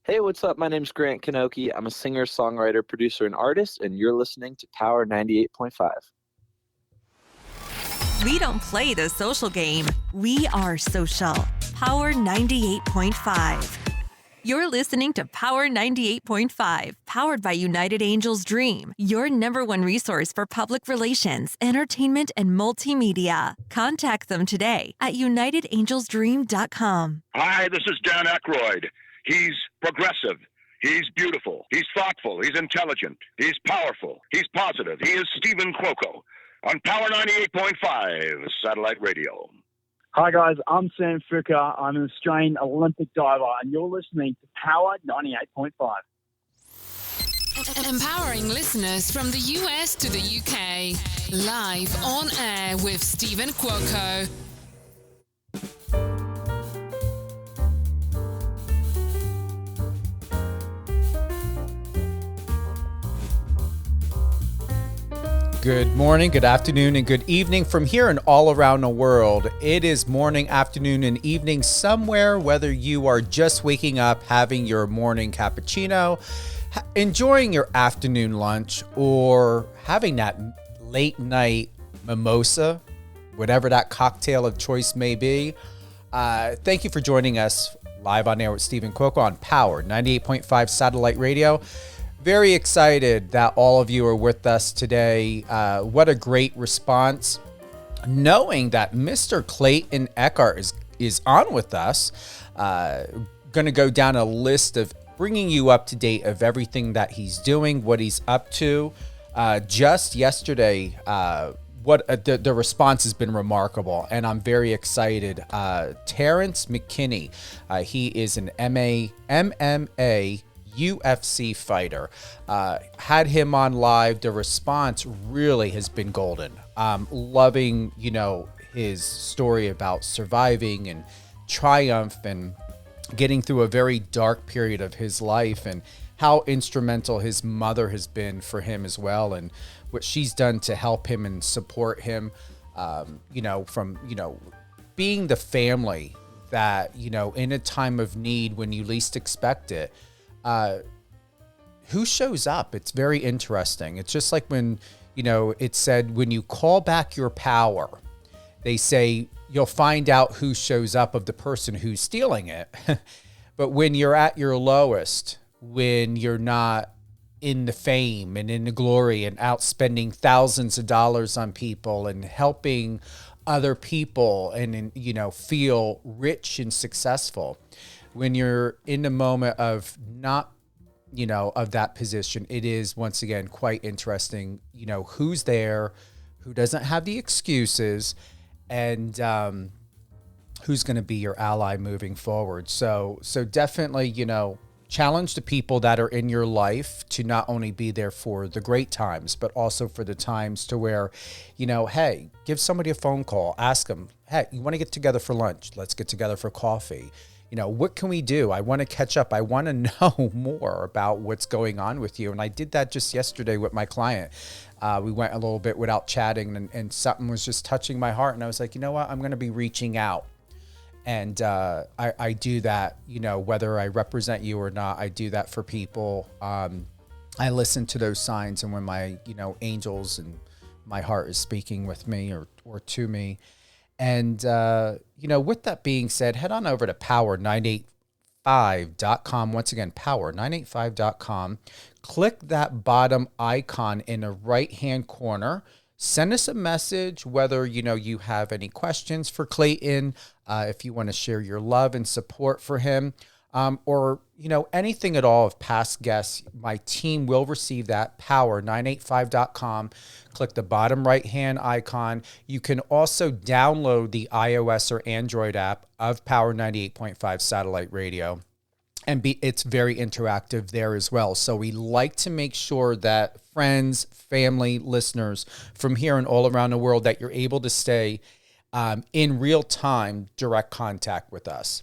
Hey, what's up? My name's Grant Kanoki. I'm a singer, songwriter, producer, and artist, and you're listening to Power 98.5. We don't play the social game. We are social. Power 98.5. You're listening to Power 98.5, powered by United Angels Dream, your number one resource for public relations, entertainment, and multimedia. Contact them today at unitedangelsdream.com. Hi, this is Dan Aykroyd. He's progressive. He's beautiful. He's thoughtful. He's intelligent. He's powerful. He's positive. He is Stephen Cuoco on Power 98.5 Satellite Radio. Hi guys, I'm Sam Fuka. I'm an Australian Olympic diver, and you're listening to Power 98.5. Empowering listeners from the US to the UK. Live on air with Stephen Cuoco. Good morning, good afternoon, and good evening from here and all around the world. It is morning, afternoon, and evening somewhere, whether you are just waking up, having your morning cappuccino, enjoying your afternoon lunch, or having that late night mimosa, whatever that cocktail of choice may be. Thank you for joining us live on air with Stephen Cuoco on Power 98.5 Satellite Radio. Very excited that all of you are with us today. What a great response. Knowing that Mr. Clayton Echard is on with us, going to go down a list of bringing you up to date of everything that he's doing, what he's up to. Just yesterday, the response has been remarkable, and I'm very excited. Terrence McKinney, he is an MMA UFC fighter. Had him on live. The response really has been golden. Loving, his story about surviving and triumph and getting through a very dark period of his life, and how instrumental his mother has been for him as well, and what she's done to help him and support him, from being the family that, in a time of need when you least expect it, who shows up. It's very interesting. It's just like when, it said, when you call back your power, they say you'll find out who shows up of the person who's stealing it. But when you're at your lowest, when you're not in the fame and in the glory and out spending thousands of dollars on people and helping other people and, feel rich and successful, when you're in the moment of not, of that position, it is once again quite interesting, who's there, who doesn't have the excuses, and who's going to be your ally moving forward. So definitely, challenge the people that are in your life to not only be there for the great times, but also for the times to where, hey, give somebody a phone call, ask them, hey, you want to get together for lunch? Let's get together for coffee. What can we do? I want to catch up. I want to know more about what's going on with you. And I did that just yesterday with my client. We went a little bit without chatting, and something was just touching my heart. And I was like, you know what? I'm going to be reaching out. And I do that, whether I represent you or not, I do that for people. I listen to those signs. And when my, angels and my heart is speaking with me or to me. And, with that being said, head on over to power985.com. Once again, power985.com. Click that bottom icon in the right-hand corner. Send us a message, whether, you have any questions for Clayton, if you want to share your love and support for him, or, anything at all of past guests. My team will receive that. Power985.com. Click the bottom right-hand icon. You can also download the iOS or Android app of Power 98.5 Satellite Radio. And it's very interactive there as well. So we like to make sure that friends, family, listeners from here and all around the world, that you're able to stay in real time direct contact with us.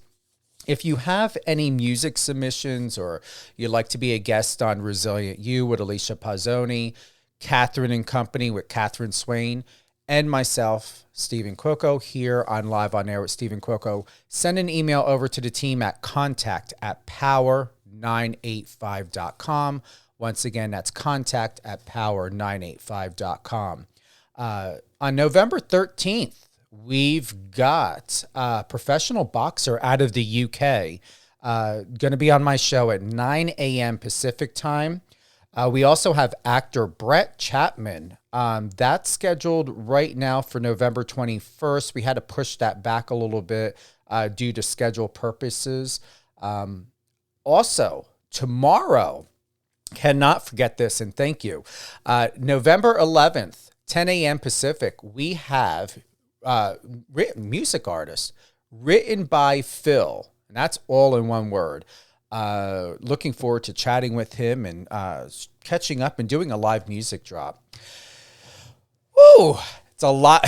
If you have any music submissions, or you'd like to be a guest on Resilient You with Alicia Pazzoni, Catherine and Company with Catherine Swain, and myself, Stephen Cuoco, here on Live on Air with Stephen Cuoco, send an email over to the team at contact@power power985.com. Once again, that's contact at power985.com. On November 13th, we've got a professional boxer out of the UK going to be on my show at 9 a.m. Pacific time. We also have actor Brett Chapman. That's scheduled right now for November 21st. We had to push that back a little bit due to schedule purposes. Also, tomorrow, cannot forget this, and thank you. November 11th, 10 a.m. Pacific, we have written music artist, written by Phil, and that's all in one word. Looking forward to chatting with him and catching up and doing a live music drop. Woo! It's a lot.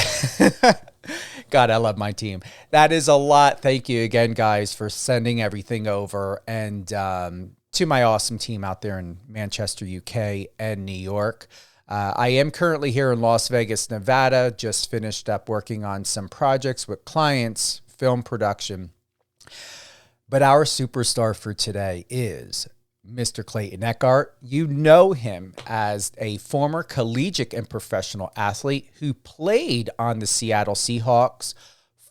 God, I love my team. That is a lot. Thank you again, guys, for sending everything over. And to my awesome team out there in Manchester, UK, and New York. I am currently here in Las Vegas, Nevada. Just finished up working on some projects with clients, film production. But our superstar for today is Mr. Clayton Echard. You know him as a former collegiate and professional athlete who played on the Seattle Seahawks,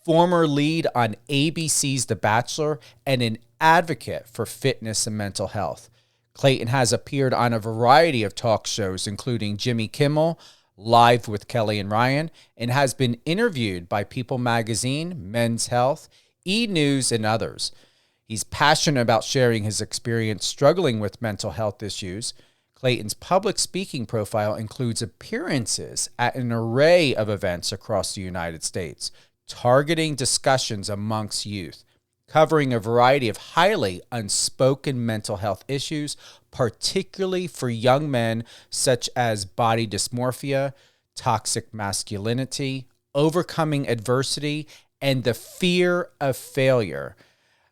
former lead on ABC's The Bachelor, and an advocate for fitness and mental health. Clayton has appeared on a variety of talk shows, including Jimmy Kimmel, Live with Kelly and Ryan, and has been interviewed by People Magazine, Men's Health, E! News, and others. He's passionate about sharing his experience struggling with mental health issues. Clayton's public speaking profile includes appearances at an array of events across the United States, targeting discussions amongst youth, covering a variety of highly unspoken mental health issues, particularly for young men, such as body dysmorphia, toxic masculinity, overcoming adversity, and the fear of failure.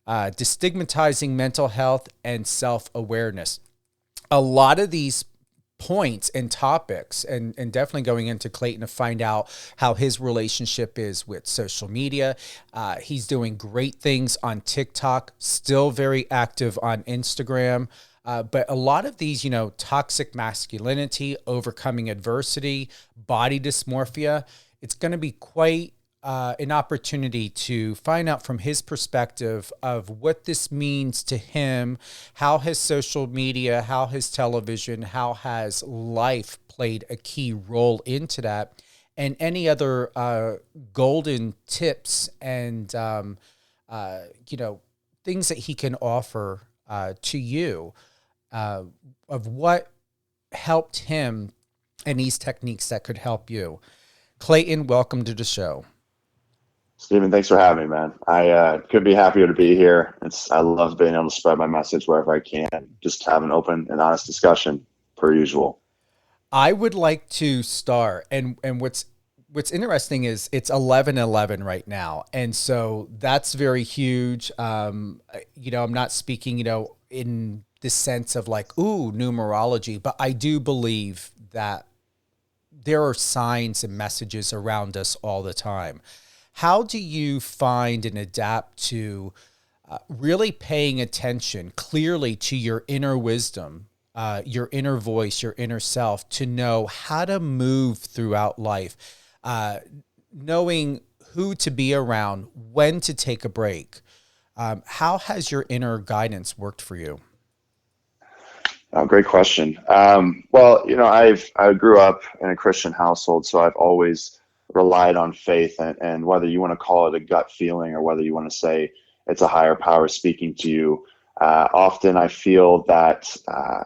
Destigmatizing mental health and self-awareness. A lot of these points and topics, and definitely going into Clayton to find out how his relationship is with social media. He's doing great things on TikTok, still very active on Instagram. But a lot of these, toxic masculinity, overcoming adversity, body dysmorphia, it's going to be quite an opportunity to find out from his perspective of what this means to him, how has social media, how has television, how has life played a key role into that, and any other golden tips and, things that he can offer to you of what helped him and these techniques that could help you. Clayton, welcome to the show. Stephen, thanks for having me, man. I could be happier to be here. I love being able to spread my message wherever I can. Just have an open and honest discussion, per usual. I would like to start, and what's interesting is it's 11:11 right now, and so that's very huge. I'm not speaking, in the sense of like, numerology, but I do believe that there are signs and messages around us all the time. How do you find and adapt to really paying attention clearly to your inner wisdom, your inner voice, your inner self, to know how to move throughout life, knowing who to be around, when to take a break? How has your inner guidance worked for you? Oh, great question. I grew up in a Christian household, so I've always relied on faith, and whether you want to call it a gut feeling or whether you want to say it's a higher power speaking to you, often I feel that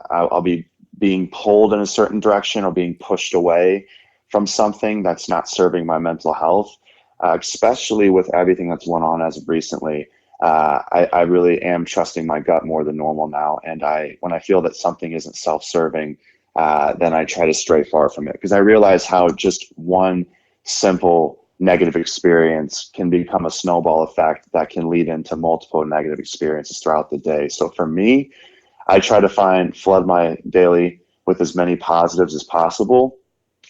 I'll be being pulled in a certain direction or being pushed away from something that's not serving my mental health, especially with everything that's went on as of recently. I really am trusting my gut more than normal now, and when I feel that something isn't self-serving, then I try to stray far from it, because I realize how just one simple negative experience can become a snowball effect that can lead into multiple negative experiences throughout the day. So for me, I try to flood my daily with as many positives as possible,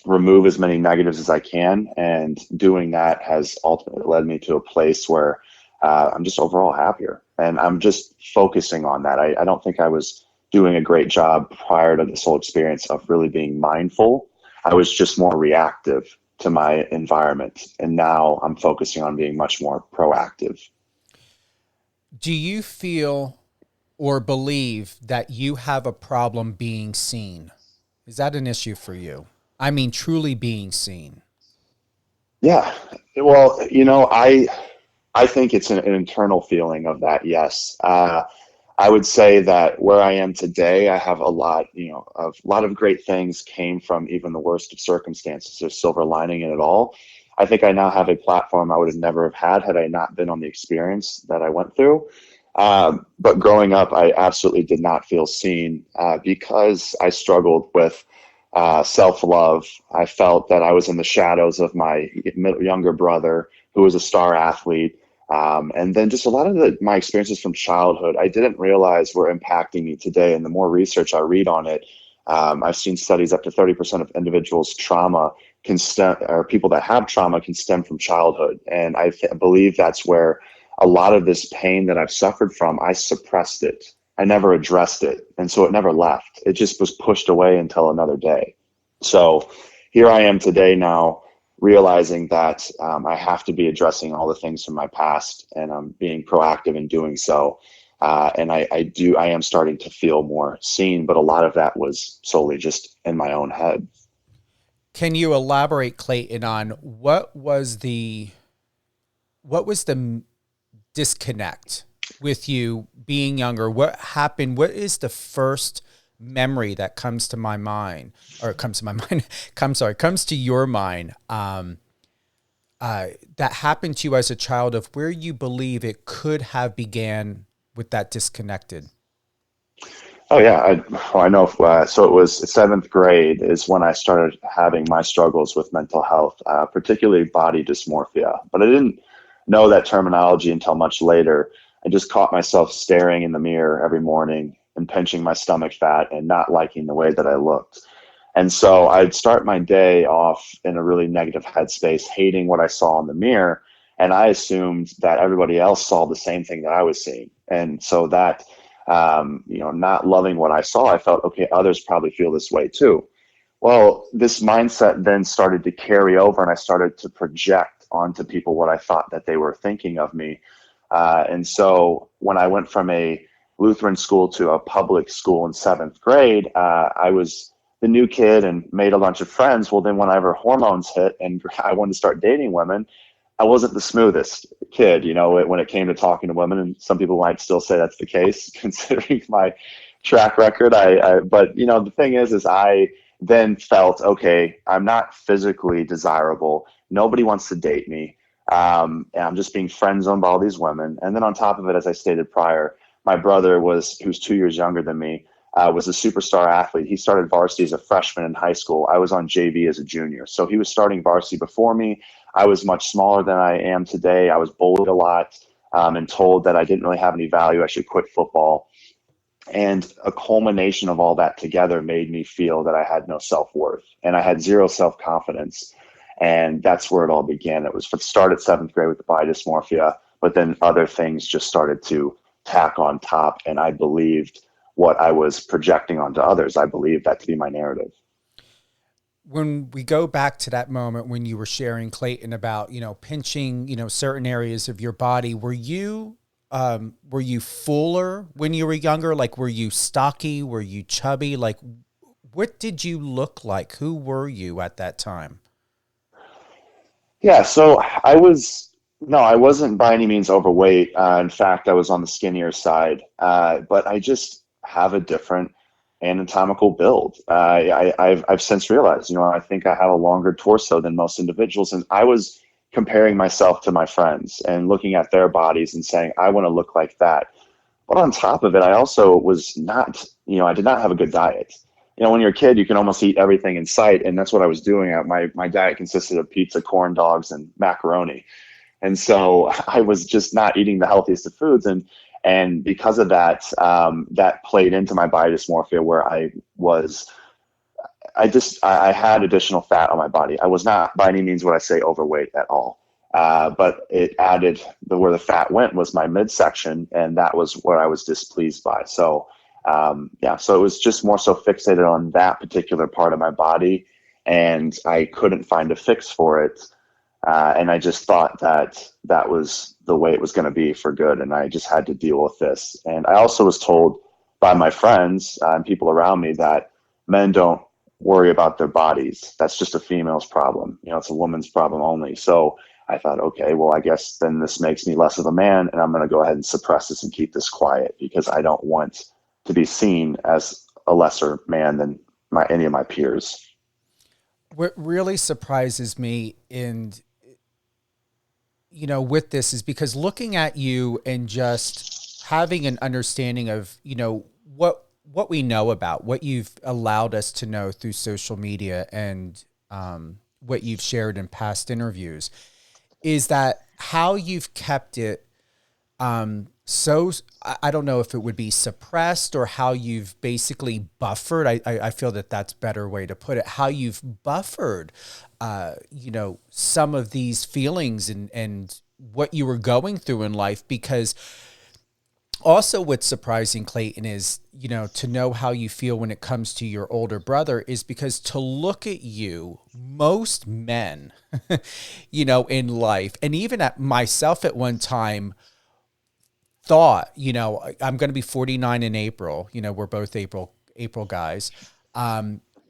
remove as many negatives as I can, and doing that has ultimately led me to a place where I'm just overall happier. And I'm just focusing on that. I don't think I was doing a great job prior to this whole experience of really being mindful. I was just more reactive to my environment. And now I'm focusing on being much more proactive. Do you feel or believe that you have a problem being seen? Is that an issue for you? I mean, truly being seen. Yeah. Well, I think it's an internal feeling of that. Yes. I would say that where I am today, I have a lot of great things came from even the worst of circumstances. There's silver lining in it all. I think I now have a platform I would have never have had I not been on the experience that I went through. But growing up, I absolutely did not feel seen because I struggled with self-love. I felt that I was in the shadows of my younger brother, who was a star athlete. And then just a lot of my experiences from childhood, I didn't realize were impacting me today. And the more research I read on it, I've seen studies up to 30% of individuals' trauma or people that have trauma can stem from childhood. And I believe that's where a lot of this pain that I've suffered from, I suppressed it. I never addressed it. And so it never left. It just was pushed away until another day. So here I am today now, realizing that I have to be addressing all the things from my past, and I'm being proactive in doing so. And I am starting to feel more seen, but a lot of that was solely just in my own head. Can you elaborate, Clayton, on what was the disconnect with you being younger? What happened? What is the first memory that comes to my mind, or comes to your mind, that happened to you as a child, of where you believe it could have began with that disconnected? Oh yeah, I know. So it was seventh grade is when I started having my struggles with mental health, particularly body dysmorphia. But I didn't know that terminology until much later. I just caught myself staring in the mirror every morning and pinching my stomach fat and not liking the way that I looked. And so I'd start my day off in a really negative headspace, hating what I saw in the mirror. And I assumed that everybody else saw the same thing that I was seeing. And so that, not loving what I saw, I felt, okay, others probably feel this way too. Well, this mindset then started to carry over, and I started to project onto people what I thought that they were thinking of me. And so when I went from a Lutheran school to a public school in seventh grade, I was the new kid and made a bunch of friends. Well, then whenever hormones hit and I wanted to start dating women, I wasn't the smoothest kid, when it came to talking to women. And some people might still say that's the case, considering my track record. But the thing is I then felt, okay, I'm not physically desirable. Nobody wants to date me. And I'm just being friend zoned by all these women. And then on top of it, as I stated prior, my brother who's 2 years younger than me, was a superstar athlete. He started varsity as a freshman in high school. I was on JV as a junior. So he was starting varsity before me. I was much smaller than I am today. I was bullied a lot, and told that I didn't really have any value. I should quit football. And a culmination of all that together made me feel that I had no self-worth, and I had zero self-confidence. And that's where it all began. It was start at seventh grade with the body dysmorphia, but then other things just started to tack on top. And I believed what I was projecting onto others. I believed that to be my narrative. When we go back to that moment when you were sharing, Clayton, about, pinching, certain areas of your body, were you fuller when you were younger? Like, were you stocky? Were you chubby? Like, what did you look like? Who were you at that time? Yeah, so I wasn't by any means overweight. In fact, I was on the skinnier side, but I just have a different anatomical build. I've since realized, I think I have a longer torso than most individuals, and I was comparing myself to my friends and looking at their bodies and saying, I want to look like that. But on top of it, I also was not, I did not have a good diet. When you're a kid, you can almost eat everything in sight, and that's what I was doing. My diet consisted of pizza, corn dogs, and macaroni. And so I was just not eating the healthiest of foods. And because of that, that played into my body dysmorphia, where I had additional fat on my body. I was not by any means what I say overweight at all. But it added where the fat went was my midsection, and that was what I was displeased by. So so it was just more so fixated on that particular part of my body, and I couldn't find a fix for it. And I just thought that that was the way it was going to be for good, and I just had to deal with this. And I also was told by my friends and people around me that men don't worry about their bodies. That's just a female's problem. It's a woman's problem only. So I thought, okay, well, I guess then this makes me less of a man, and I'm going to go ahead and suppress this and keep this quiet because I don't want to be seen as a lesser man than any of my peers. What really surprises me with this is because looking at you and just having an understanding of, what we know about what you've allowed us to know through social media and what you've shared in past interviews is that how you've kept it so I don't know if it would be suppressed or how you've basically buffered. I feel that that's a better way to put it. How you've buffered, some of these feelings and what you were going through in life. Because also what's surprising, Clayton, is, to know how you feel when it comes to your older brother is because to look at you, most men, in life, and even at myself at one time, thought, I'm going to be 49 in April, we're both April guys,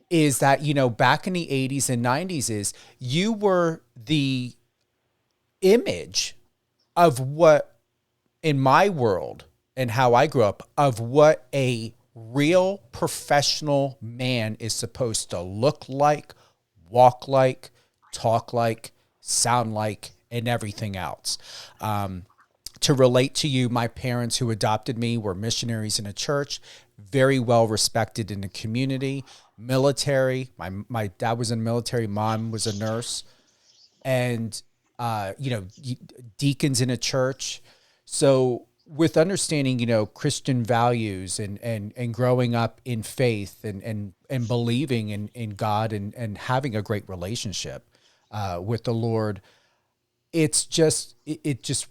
is that, back in the 80s and 90s is you were the image of what in my world and how I grew up of what a real professional man is supposed to look like, walk like, talk like, sound like, and everything else. To relate to you, my parents who adopted me were missionaries in a church, very well respected in the community, military. My dad was in the military, mom was a nurse, and deacons in a church. So with understanding, Christian values and growing up in faith and believing in God and having a great relationship with the Lord, it just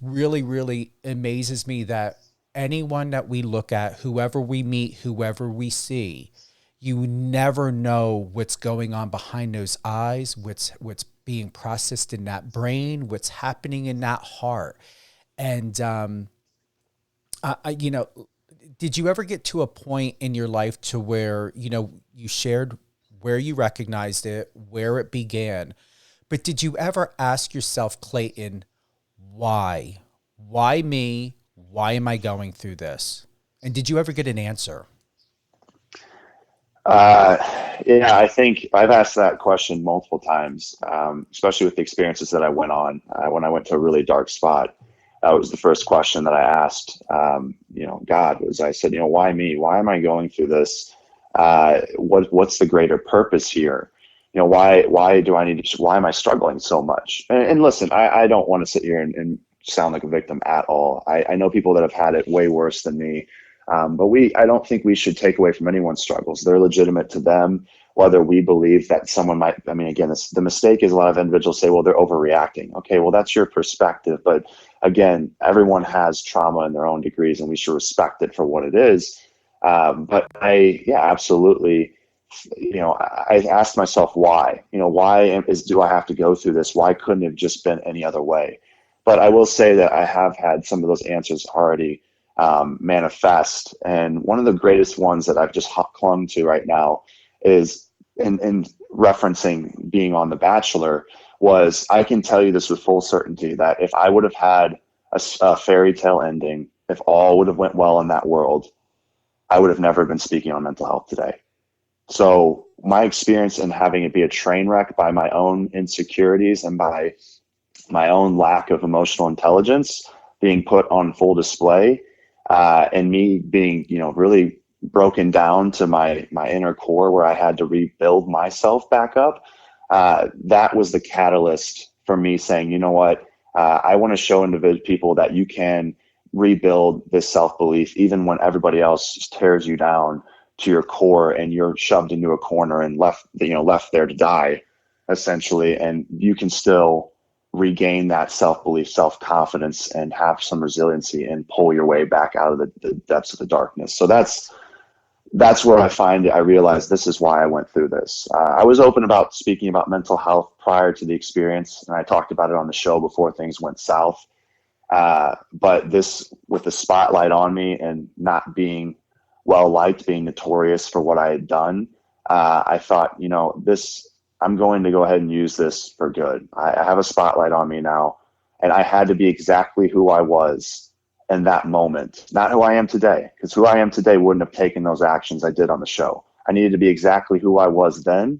really, really amazes me that anyone that we look at, whoever we meet, whoever we see, you never know what's going on behind those eyes, what's being processed in that brain, what's happening in that heart. And, did you ever get to a point in your life to where, you shared where you recognized it, where it began, but did you ever ask yourself, Clayton, why? Why me? Why am I going through this? And did you ever get an answer? I think I've asked that question multiple times, especially with the experiences that I went on. When I went to a really dark spot, that was the first question that I asked, God, I said, why me? Why am I going through this? What's the greater purpose here? Why do I need to, why am I struggling so much? And listen, I don't want to sit here and sound like a victim at all. I know people that have had it way worse than me. But I don't think we should take away from anyone's struggles. They're legitimate to them, whether we believe that someone might, again, the mistake is a lot of individuals say, well, they're overreacting. Okay, well, that's your perspective. But again, everyone has trauma in their own degrees and we should respect it for what it is. But absolutely. I asked myself why, do I have to go through this? Why couldn't it have just been any other way? But I will say that I have had some of those answers already manifest. And one of the greatest ones that I've just clung to right now is in referencing being on The Bachelor was, I can tell you this with full certainty, that if I would have had a fairy tale ending, if all would have went well in that world, I would have never been speaking on mental health today. So my experience in having it be a train wreck by my own insecurities and by my own lack of emotional intelligence being put on full display, and me being, really broken down to my inner core where I had to rebuild myself back up. That was the catalyst for me saying, you know what, I want to show people that you can rebuild this self-belief even when everybody else tears you down to your core and you're shoved into a corner and left there to die, essentially, and you can still regain that self-belief, self-confidence, and have some resiliency and pull your way back out of the depths of the darkness. So that's where I realized this is why I went through this. I was open about speaking about mental health prior to the experience, and I talked about it on the show before things went south. But this, with the spotlight on me and not being well-liked, being notorious for what I had done, I thought, I'm going to go ahead and use this for good. I have a spotlight on me now, and I had to be exactly who I was in that moment, not who I am today, because who I am today wouldn't have taken those actions I did on the show. I needed to be exactly who I was then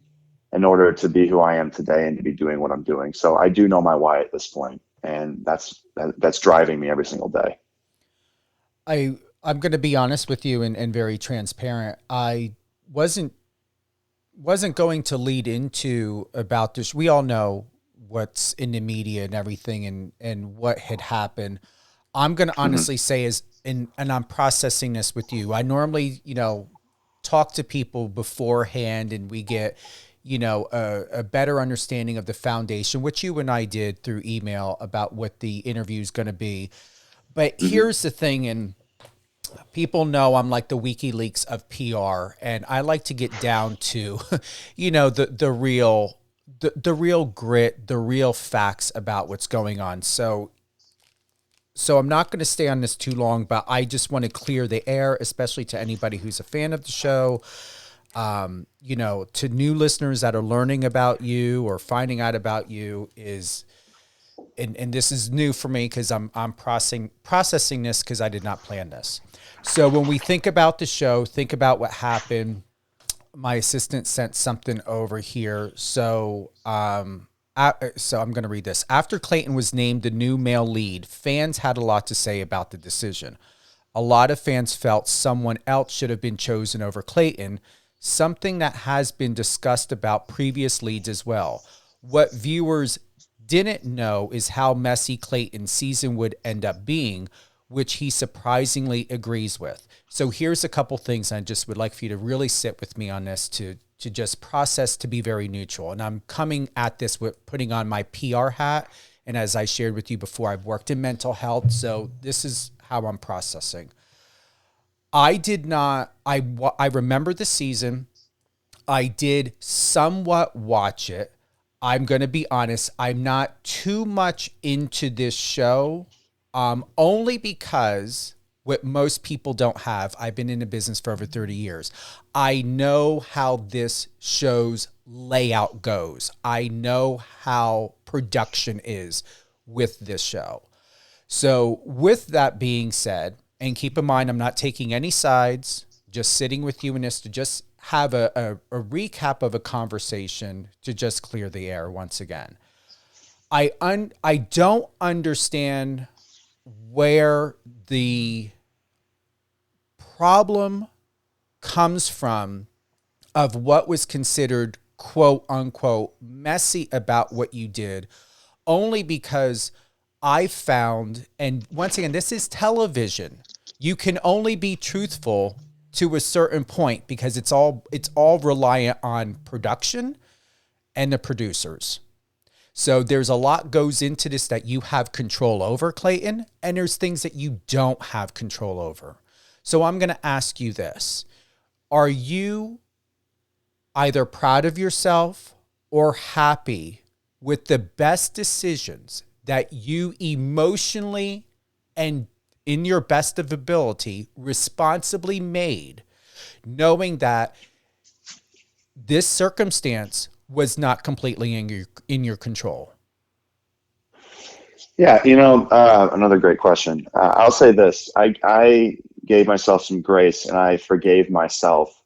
in order to be who I am today and to be doing what I'm doing. So I do know my why at this point, and that's driving me every single day. I'm going to be honest with you and very transparent. I wasn't going to lead into about this. We all know what's in the media and everything and what had happened. I'm going to honestly say and I'm processing this with you. I normally, talk to people beforehand and we get, a better understanding of the foundation, which you and I did through email about what the interview is going to be. But here's the thing, and people know I'm like the WikiLeaks of PR, and I like to get down to, the real grit, the real facts about what's going on. So I'm not going to stay on this too long, but I just want to clear the air, especially to anybody who's a fan of the show, to new listeners that are learning about you or finding out about you and this is new for me because I'm processing this because I did not plan this. So when we think about the show, think about what happened. My assistant sent something over here. So I'm going to read this. After Clayton was named the new male lead, fans had a lot to say about the decision. A lot of fans felt someone else should have been chosen over Clayton, something that has been discussed about previous leads as well. What viewers didn't know is how messy Clayton's season would end up being, which he surprisingly agrees with. So here's a couple things I just would like for you to really sit with me on this to just process, to be very neutral. And I'm coming at this with putting on my PR hat. And as I shared with you before, I've worked in mental health. So this is how I'm processing. I remember the season. I did somewhat watch it. I'm going to be honest. I'm not too much into this show, only because what most people don't have, I've been in the business for over 30 years. I know how this show's layout goes. I know how production is with this show. So with that being said, and keep in mind, I'm not taking any sides, just sitting with you in this to just have a recap of a conversation to just clear the air once again. I don't understand where the problem comes from of what was considered quote unquote messy about what you did, only because I found, and once again, this is television. You can only be truthful to a certain point because it's all reliant on production and the producers. So there's a lot goes into this that you have control over, Clayton, and there's things that you don't have control over. So I'm going to ask you this. Are you either proud of yourself or happy with the best decisions that you emotionally and in your best of ability responsibly made, knowing that this circumstance was not completely in your control? Yeah, another great question. I'll say this. I gave myself some grace and I forgave myself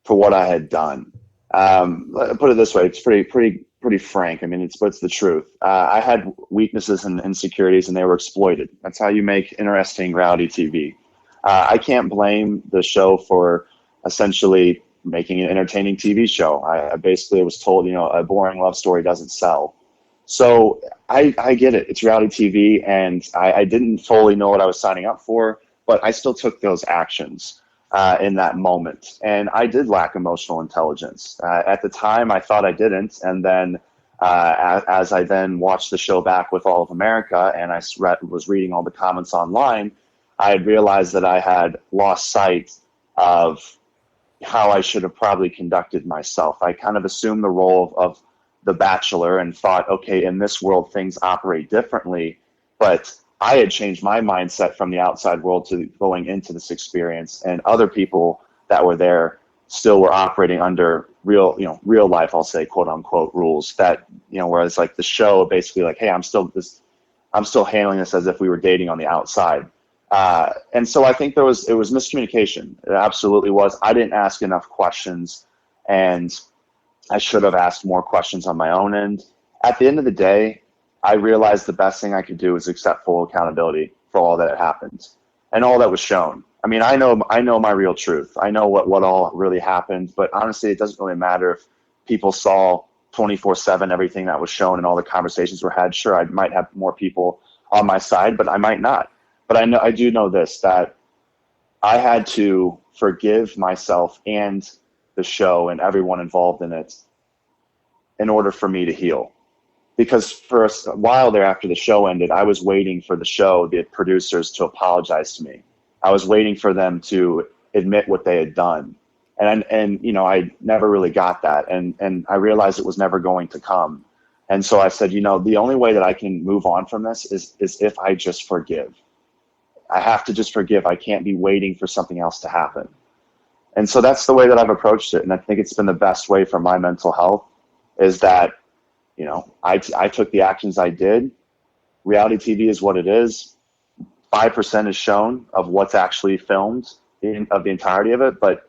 for what I had done. Put it this way, it's pretty frank. I mean, it's the truth. I had weaknesses and insecurities and they were exploited. That's how you make interesting reality TV. I can't blame the show for essentially making an entertaining TV show. I basically was told, a boring love story doesn't sell. So I get it. It's reality TV, and I didn't fully know what I was signing up for, but I still took those actions in that moment. And I did lack emotional intelligence. At the time, I thought I didn't, and then As I then watched the show back with all of America, and I was reading all the comments online, I had realized that I had lost sight of how I should have probably conducted myself. I kind of assumed the role of the Bachelor and thought, okay, in this world, things operate differently. But I had changed my mindset from the outside world to going into this experience, and other people that were there still were operating under real life, I'll say, quote unquote, rules that, whereas like the show basically like, hey, I'm still handling this as if we were dating on the outside. And so I think it was miscommunication. It absolutely was. I didn't ask enough questions, and I should have asked more questions on my own end. At the end of the day, I realized the best thing I could do was accept full accountability for all that had happened and all that was shown. I mean, I know my real truth. I know what all really happened, but honestly, it doesn't really matter if people saw 24/7 everything that was shown and all the conversations were had. Sure, I might have more people on my side, but I might not. But I do know this, that I had to forgive myself and the show and everyone involved in it in order for me to heal. Because for a while there after the show ended, I was waiting for the producers to apologize to me. I was waiting for them to admit what they had done. And I never really got that. And I realized it was never going to come. And so I said, the only way that I can move on from this is if I just forgive. I have to just forgive. I can't be waiting for something else to happen. And so that's the way that I've approached it. And I think it's been the best way for my mental health, is that, I took the actions I did. Reality TV is what it is. 5% is shown of what's actually filmed of the entirety of it. But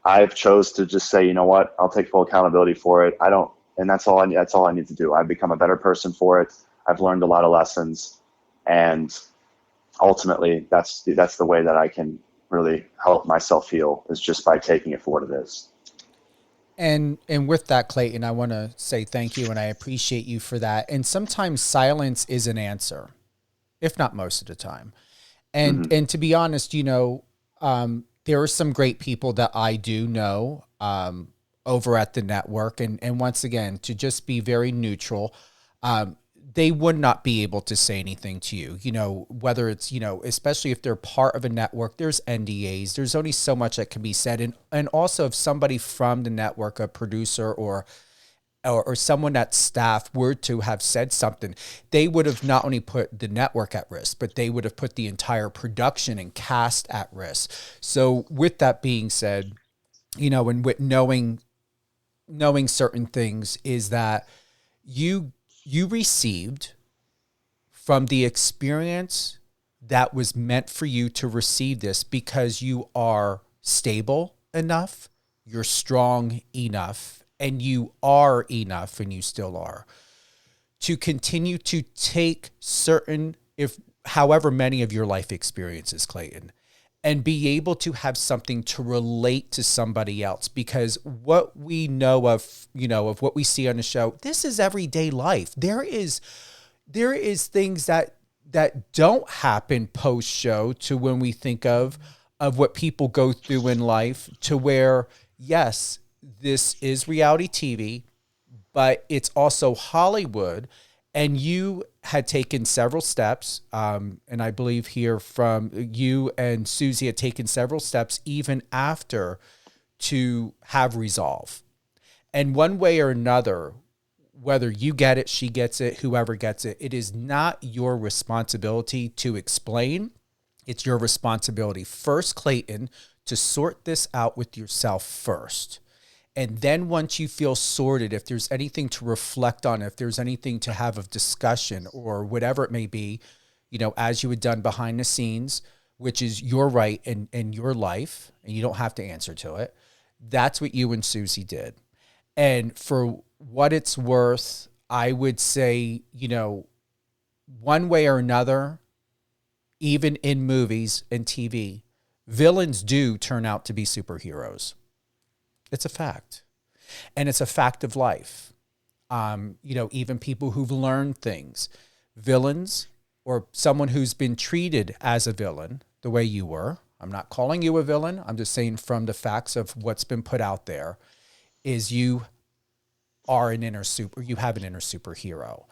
I've chose to just say, you know what, I'll take full accountability for it. And that's all I need to do. I've become a better person for it. I've learned a lot of lessons, and ultimately that's the way that I can really help myself heal, is just by taking it for what it is. And with that, Clayton, I want to say thank you, and I appreciate you for that. And sometimes silence is an answer, if not most of the time. And to be honest, there are some great people that I do know over at the network. And once again, to just be very neutral, they would not be able to say anything to you, whether it's, especially if they're part of a network, there's NDAs, there's only so much that can be said. And also if somebody from the network, a producer or someone at staff were to have said something, they would have not only put the network at risk, but they would have put the entire production and cast at risk. So with that being said, and with knowing certain things, is that you received from the experience that was meant for you to receive this, because you are stable enough, you're strong enough, and you are enough, and you still are, to continue to take certain, however many of your life experiences, Clayton, and be able to have something to relate to somebody else. Because what we know of, of what we see on the show, this is everyday life. There is things that don't happen post show, to when we think of what people go through in life, to where, yes, this is reality TV, but it's also Hollywood. And you had taken several steps, and I believe here from you and Susie had taken several steps even after, to have resolve. And one way or another, whether you get it, she gets it, whoever gets it, it is not your responsibility to explain. It's your responsibility first, Clayton, to sort this out with yourself first. And then once you feel sorted, if there's anything to reflect on, if there's anything to have of discussion or whatever it may be, as you had done behind the scenes, which is your right and your life, and you don't have to answer to it. That's what you and Susie did. And for what it's worth, I would say, one way or another, even in movies and TV, villains do turn out to be superheroes. It's a fact. And it's a fact of life. Even people who've learned things, villains, or someone who's been treated as a villain the way you were. I'm not calling you a villain. I'm just saying from the facts of what's been put out there, is you are an inner super, you have an inner superhero.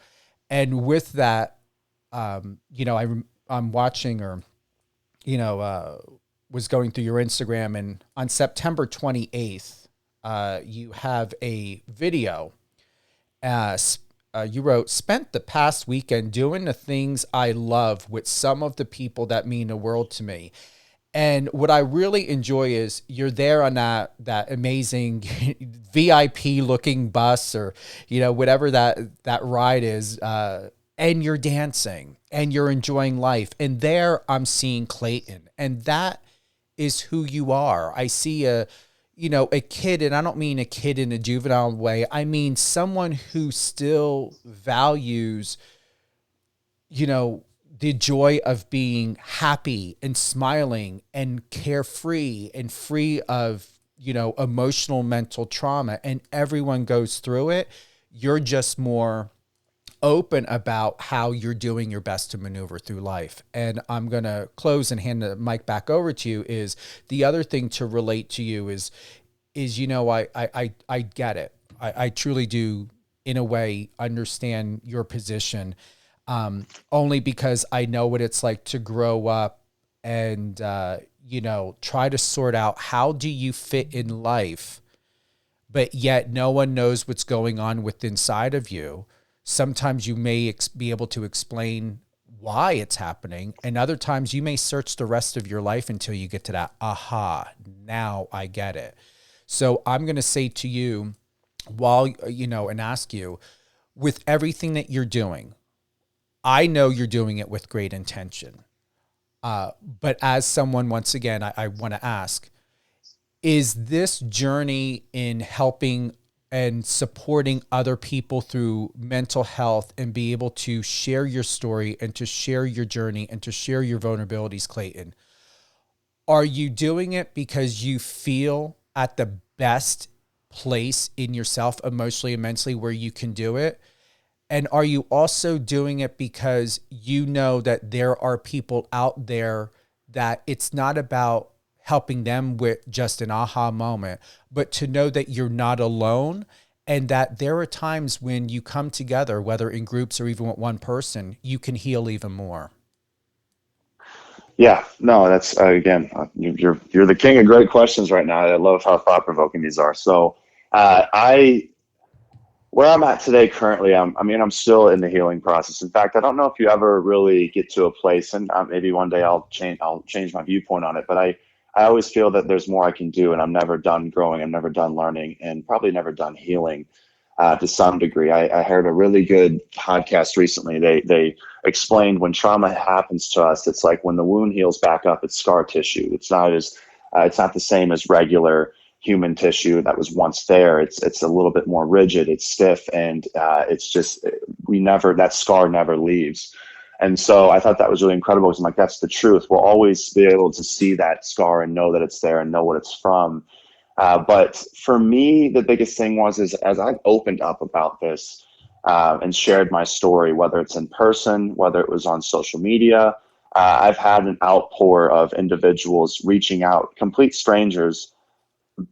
And with that, you know, I'm watching or, you know, was going through your Instagram, and on September 28th, you have a video. You wrote, "Spent the past weekend doing the things I love with some of the people that mean the world to me." And what I really enjoy is you're there on that amazing VIP looking bus, or, you know, whatever that ride is, and you're dancing and you're enjoying life. And there I'm seeing Clayton, and that is who you are. I see a kid, and I don't mean a kid in a juvenile way. I mean someone who still values, you know, the joy of being happy and smiling and carefree and free of, you know, emotional, mental trauma. And everyone goes through it. You're just more open about how you're doing your best to maneuver through life. And I'm going to close and hand the mic back over to you. Is the other thing to relate to you is, you know, I get it. I truly do, in a way, understand your position. Only because I know what it's like to grow up and, you know, try to sort out how do you fit in life, but yet no one knows what's going on with inside of you. Sometimes you may be able to explain why it's happening, and other times you may search the rest of your life until you get to that, aha, now I get it. So I'm going to say to you, and ask you, with everything that you're doing, I know you're doing it with great intention. But as someone, once again, I want to ask, is this journey in helping and supporting other people through mental health and be able to share your story and to share your journey and to share your vulnerabilities, Clayton, are you doing it because you feel at the best place in yourself, emotionally and mentally, where you can do it? And are you also doing it because you know that there are people out there that it's not about helping them with just an aha moment, but to know that you're not alone, and that there are times when you come together, whether in groups or even with one person, you can heal even more? Yeah, no, that's you're the king of great questions right now. I love how thought provoking these are. So, where I'm at today currently, I'm still in the healing process. In fact, I don't know if you ever really get to a place, and maybe one day I'll change my viewpoint on it. But I always feel that there's more I can do, and I'm never done growing. I'm never done learning, and probably never done healing to some degree. I heard a really good podcast recently. They explained when trauma happens to us, it's like when the wound heals back up, it's scar tissue. It's not the same as regular human tissue that was once there. It's a little bit more rigid, it's stiff, and it's just that scar never leaves. And so I thought that was really incredible, because I'm like, that's the truth. We'll always be able to see that scar and know that it's there and know what it's from. But for me, the biggest thing is as I've opened up about this and shared my story, whether it's in person, whether it was on social media, I've had an outpour of individuals reaching out, complete strangers,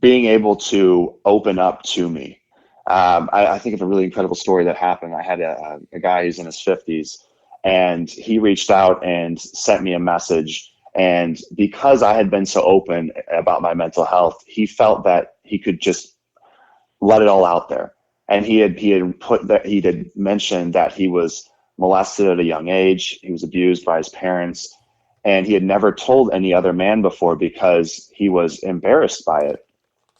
being able to open up to me. I think of a really incredible story that happened. I had a guy who's in his 50s, and he reached out and sent me a message. And because I had been so open about my mental health, he felt that he could just let it all out there. And he had mentioned that he was molested at a young age. He was abused by his parents, and he had never told any other man before because he was embarrassed by it.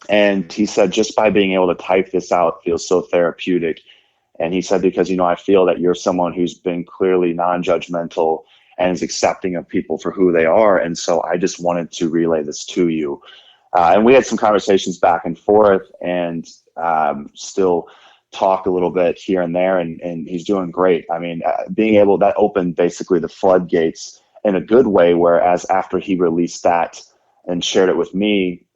And he said, just by being able to type this out feels so therapeutic. And he said, because, I feel that you're someone who's been clearly non-judgmental and is accepting of people for who they are. And so I just wanted to relay this to you. And we had some conversations back and forth, and still talk a little bit here and there. And he's doing great. I mean, that opened basically the floodgates in a good way, whereas after he released that and shared it with me,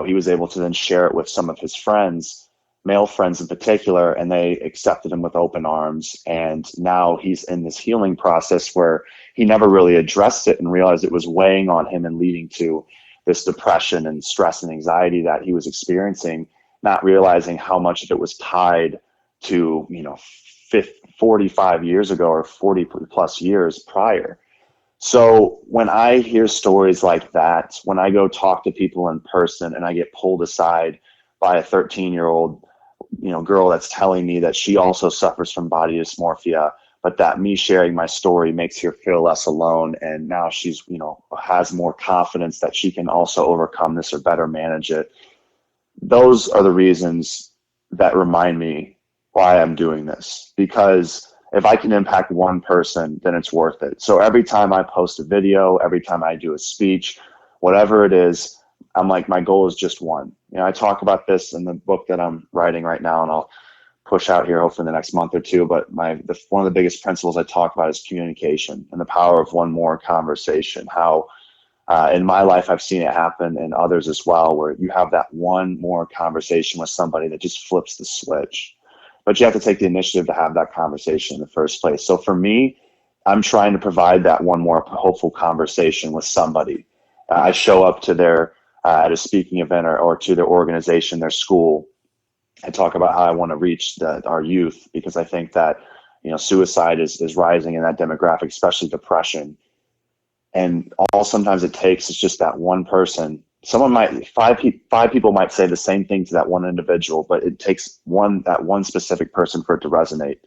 he was able to then share it with some of his friends, male friends in particular, and they accepted him with open arms. And now he's in this healing process where he never really addressed it and realized it was weighing on him and leading to this depression and stress and anxiety that he was experiencing, not realizing how much of it was tied to, 45 years ago or 40 plus years prior. So when I hear stories like that, when I go talk to people in person and I get pulled aside by a 13-year-old, girl that's telling me that she also suffers from body dysmorphia, but that me sharing my story makes her feel less alone. And now she's, has more confidence that she can also overcome this or better manage it. Those are the reasons that remind me why I'm doing this, because if I can impact one person, then it's worth it. So every time I post a video, every time I do a speech, whatever it is, I'm like, my goal is just one. I talk about this in the book that I'm writing right now, and I'll push out here hopefully in the next month or two. But one of the biggest principles I talk about is communication and the power of one more conversation. How in my life, I've seen it happen in others as well, where you have that one more conversation with somebody that just flips the switch. But you have to take the initiative to have that conversation in the first place. So for me, I'm trying to provide that one more hopeful conversation with somebody. I show up to their at a speaking event or to their organization, their school. I talk about how I want to reach our youth, because I think that suicide is rising in that demographic, especially depression. And all sometimes it takes is just that one person. Five people might say the same thing to that one individual, but it takes that one specific person for it to resonate.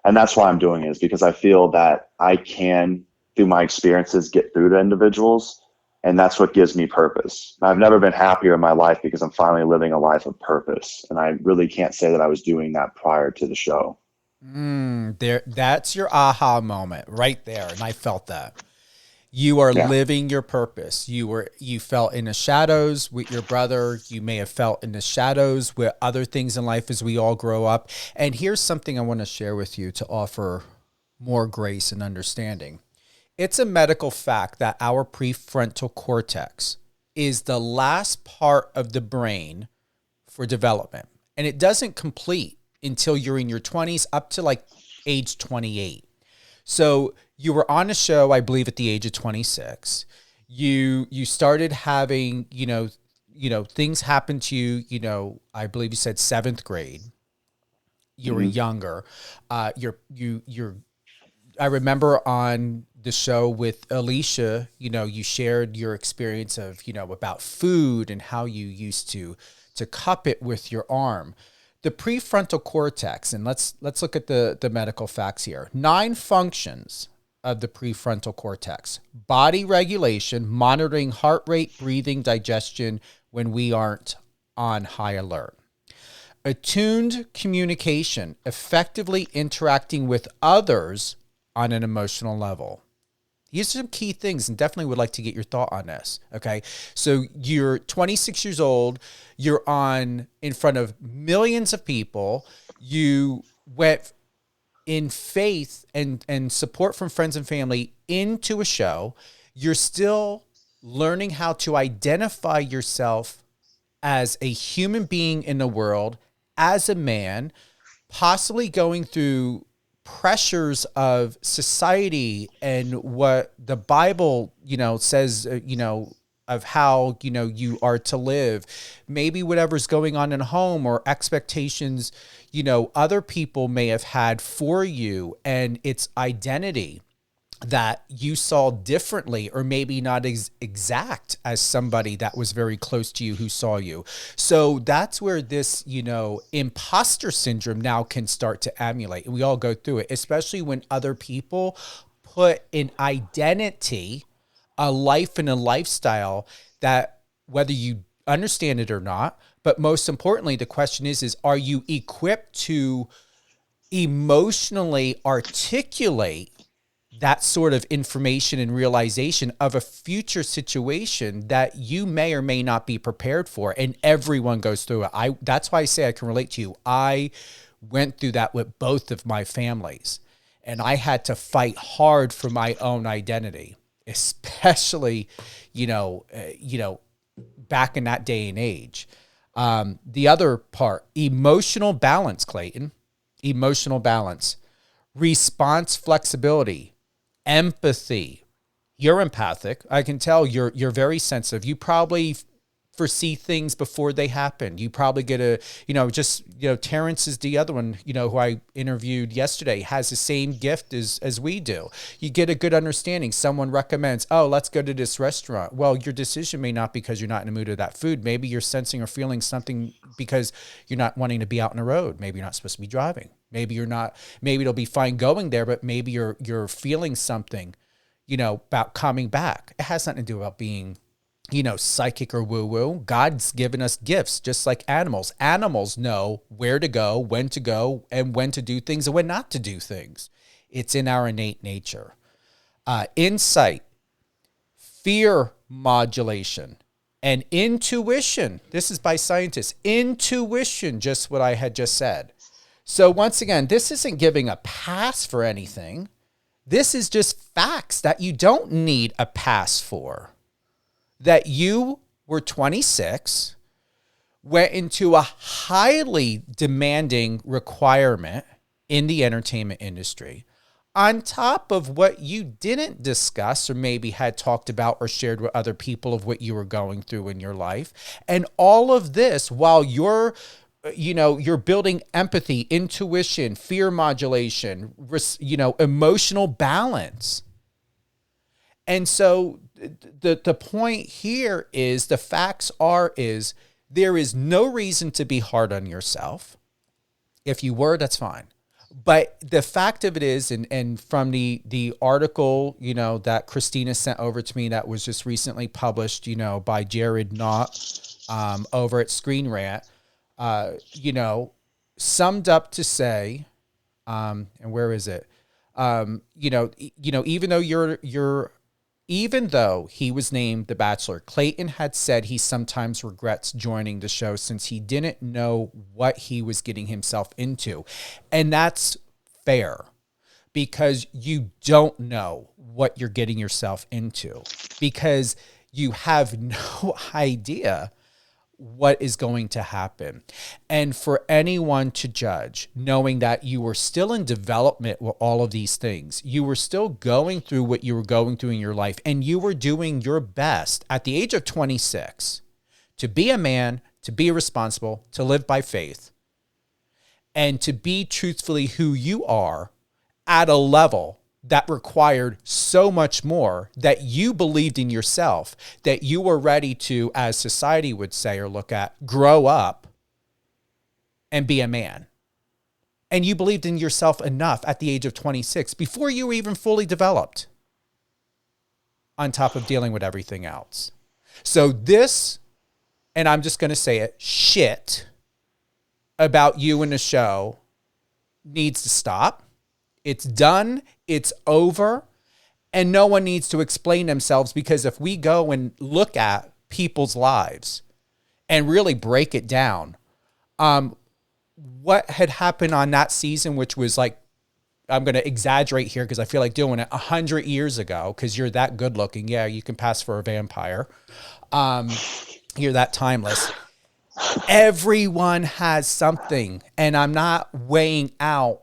And that's why I'm doing it, is because I feel that I can, through my experiences, get through to individuals. And that's what gives me purpose. I've never been happier in my life because I'm finally living a life of purpose. And I really can't say that I was doing that prior to the show. That's your aha moment right there. And I felt that. You are living your purpose. You felt in the shadows with your brother. You may have felt in the shadows with other things in life as we all grow up. And here's something I want to share with you to offer more grace and understanding. It's a medical fact that our prefrontal cortex is the last part of the brain for development. And it doesn't complete until you're in your 20s up to like age 28. So you were on a show, I believe, at the age of 26. You started having, things happen to you, I believe you said 7th grade. You were younger. I remember on the show with Alicia, you shared your experience of, about food and how you used to cup it with your arm. The prefrontal cortex, and let's look at the medical facts here. 9 functions of the prefrontal cortex: body regulation, monitoring heart rate, breathing, digestion when we aren't on high alert. Attuned communication, effectively interacting with others on an emotional level. These are some key things, and definitely would like to get your thought on this. Okay. So you're 26 years old. You're in front of millions of people. You went in faith and support from friends and family into a show. You're still learning how to identify yourself as a human being in the world, as a man, possibly going through pressures of society and what the Bible, says, of how, you are to live, maybe whatever's going on in home or expectations, other people may have had for you, and its identity that you saw differently, or maybe not exact as somebody that was very close to you who saw you. So that's where this, imposter syndrome now can start to emulate. And we all go through it, especially when other people put an identity, a life and a lifestyle that, whether you understand it or not, but most importantly, the question is are you equipped to emotionally articulate that sort of information and realization of a future situation that you may or may not be prepared for? And everyone goes through it. That's why I say I can relate to you. I went through that with both of my families, and I had to fight hard for my own identity, especially, back in that day and age. The other part, emotional balance, Clayton, emotional balance, response flexibility, empathy. You're empathic. I can tell you're very sensitive. You probably foresee things before they happen. You probably get Terrence is the other one, who I interviewed yesterday, has the same gift as we do. You get a good understanding. Someone recommends, oh, let's go to this restaurant. Well, your decision may not because you're not in the mood of that food. Maybe you're sensing or feeling something because you're not wanting to be out on the road. Maybe you're not supposed to be driving. Maybe you're not, maybe it'll be fine going there, but maybe you're feeling something, about coming back. It has nothing to do about being, psychic or woo-woo. God's given us gifts, just like animals. Animals know where to go, and when to do things and when not to do things. It's in our innate nature. Insight, fear modulation, and intuition. This is by scientists. Intuition, just what I had just said. So once again, this isn't giving a pass for anything. This is just facts that you don't need a pass for. That you were 26, went into a highly demanding requirement in the entertainment industry, on top of what you didn't discuss or maybe had talked about or shared with other people of what you were going through in your life. And all of this while you're building empathy, intuition, fear modulation, emotional balance. And so the point here is, the facts is there is no reason to be hard on yourself. If you were, that's fine. But the fact of it is, and from the article, that Christina sent over to me that was just recently published, by Jared Knott over at Screen Rant, summed up to say, and where is it? Even though he was named the Bachelor, Clayton had said he sometimes regrets joining the show since he didn't know what he was getting himself into. And that's fair, because you don't know what you're getting yourself into, because you have no idea what is going to happen. And for anyone to judge, knowing that you were still in development with all of these things, you were still going through what you were going through in your life, and you were doing your best at the age of 26 to be a man, to be responsible, to live by faith, and to be truthfully who you are at a level that required so much more, that you believed in yourself, that you were ready to, as society would say or look at, grow up and be a man. And you believed in yourself enough at the age of 26 before you were even fully developed, on top of dealing with everything else. So this, and I'm just going to say it, shit about you in the show needs to stop. It's done. It's over. And no one needs to explain themselves, because if we go and look at people's lives and really break it down, what had happened on that season, which was like, I'm going to exaggerate here because I feel like doing it, 100 years ago, because you're that good looking. Yeah, you can pass for a vampire. You're that timeless. Everyone has something. And I'm not weighing out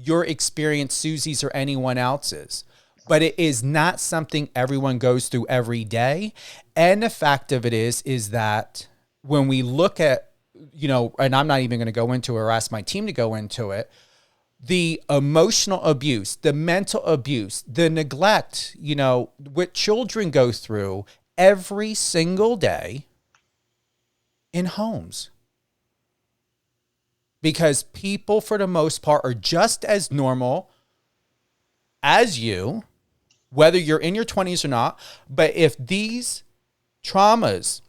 your experience, Susie's or anyone else's, but it is not something everyone goes through every day. And the fact of it is that when we look at, and I'm not even going to go into it or ask my team to go into it, the emotional abuse, the mental abuse, the neglect, what children go through every single day in homes. Because people, for the most part, are just as normal as you, whether you're in your 20s or not. But if these traumas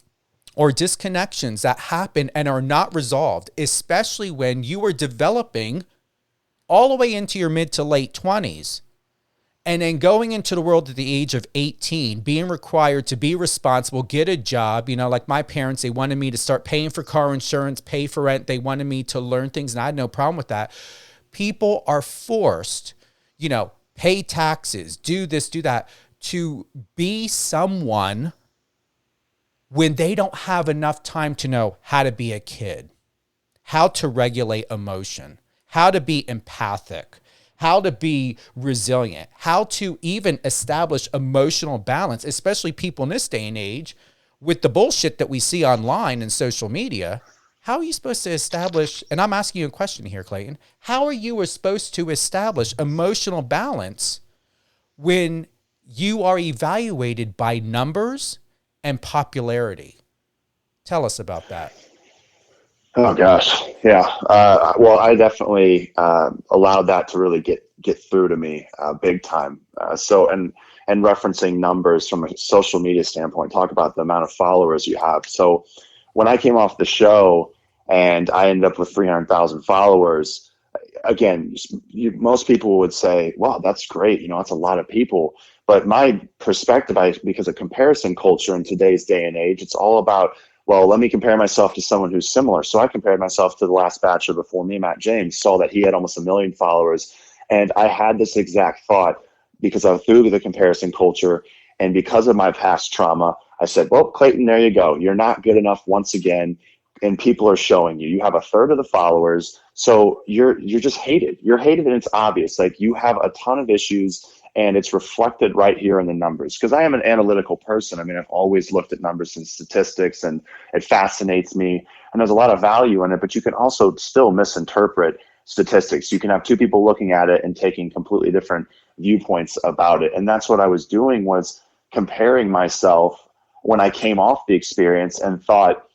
or disconnections that happen and are not resolved, especially when you are developing all the way into your mid to late 20s, and then going into the world at the age of 18, being required to be responsible, get a job, like my parents, they wanted me to start paying for car insurance, pay for rent. They wanted me to learn things, and I had no problem with that. People are forced, pay taxes, do this, do that, to be someone when they don't have enough time to know how to be a kid, how to regulate emotion, how to be empathic, how to be resilient, how to even establish emotional balance, especially people in this day and age with the bullshit that we see online and social media, how are you supposed to establish, and I'm asking you a question here, Clayton, how are you supposed to establish emotional balance when you are evaluated by numbers and popularity? Tell us about that. Oh gosh, yeah. Well, I definitely allowed that to really get through to me big time. And referencing numbers from a social media standpoint, talk about the amount of followers you have. So when I came off the show and I ended up with 300,000 followers, again, most people would say, "Wow, that's great. That's a lot of people." But my perspective, because of comparison culture in today's day and age, it's all about, well, let me compare myself to someone who's similar. So I compared myself to the last Bachelor before me, Matt James, saw that he had almost 1 million followers. And I had this exact thought because I through the comparison culture and because of my past trauma, I said, well, Clayton, there you go. You're not good enough once again. And people are showing you. You have 1/3 of the followers. So you're just hated. You're hated and it's obvious. Like you have a ton of issues and it's reflected right here in the numbers. Because I am an analytical person. I mean, I've always looked at numbers and statistics and it fascinates me. And there's a lot of value in it, but you can also still misinterpret statistics. You can have two people looking at it and taking completely different viewpoints about it. And that's what I was doing, was comparing myself when I came off the experience and thought,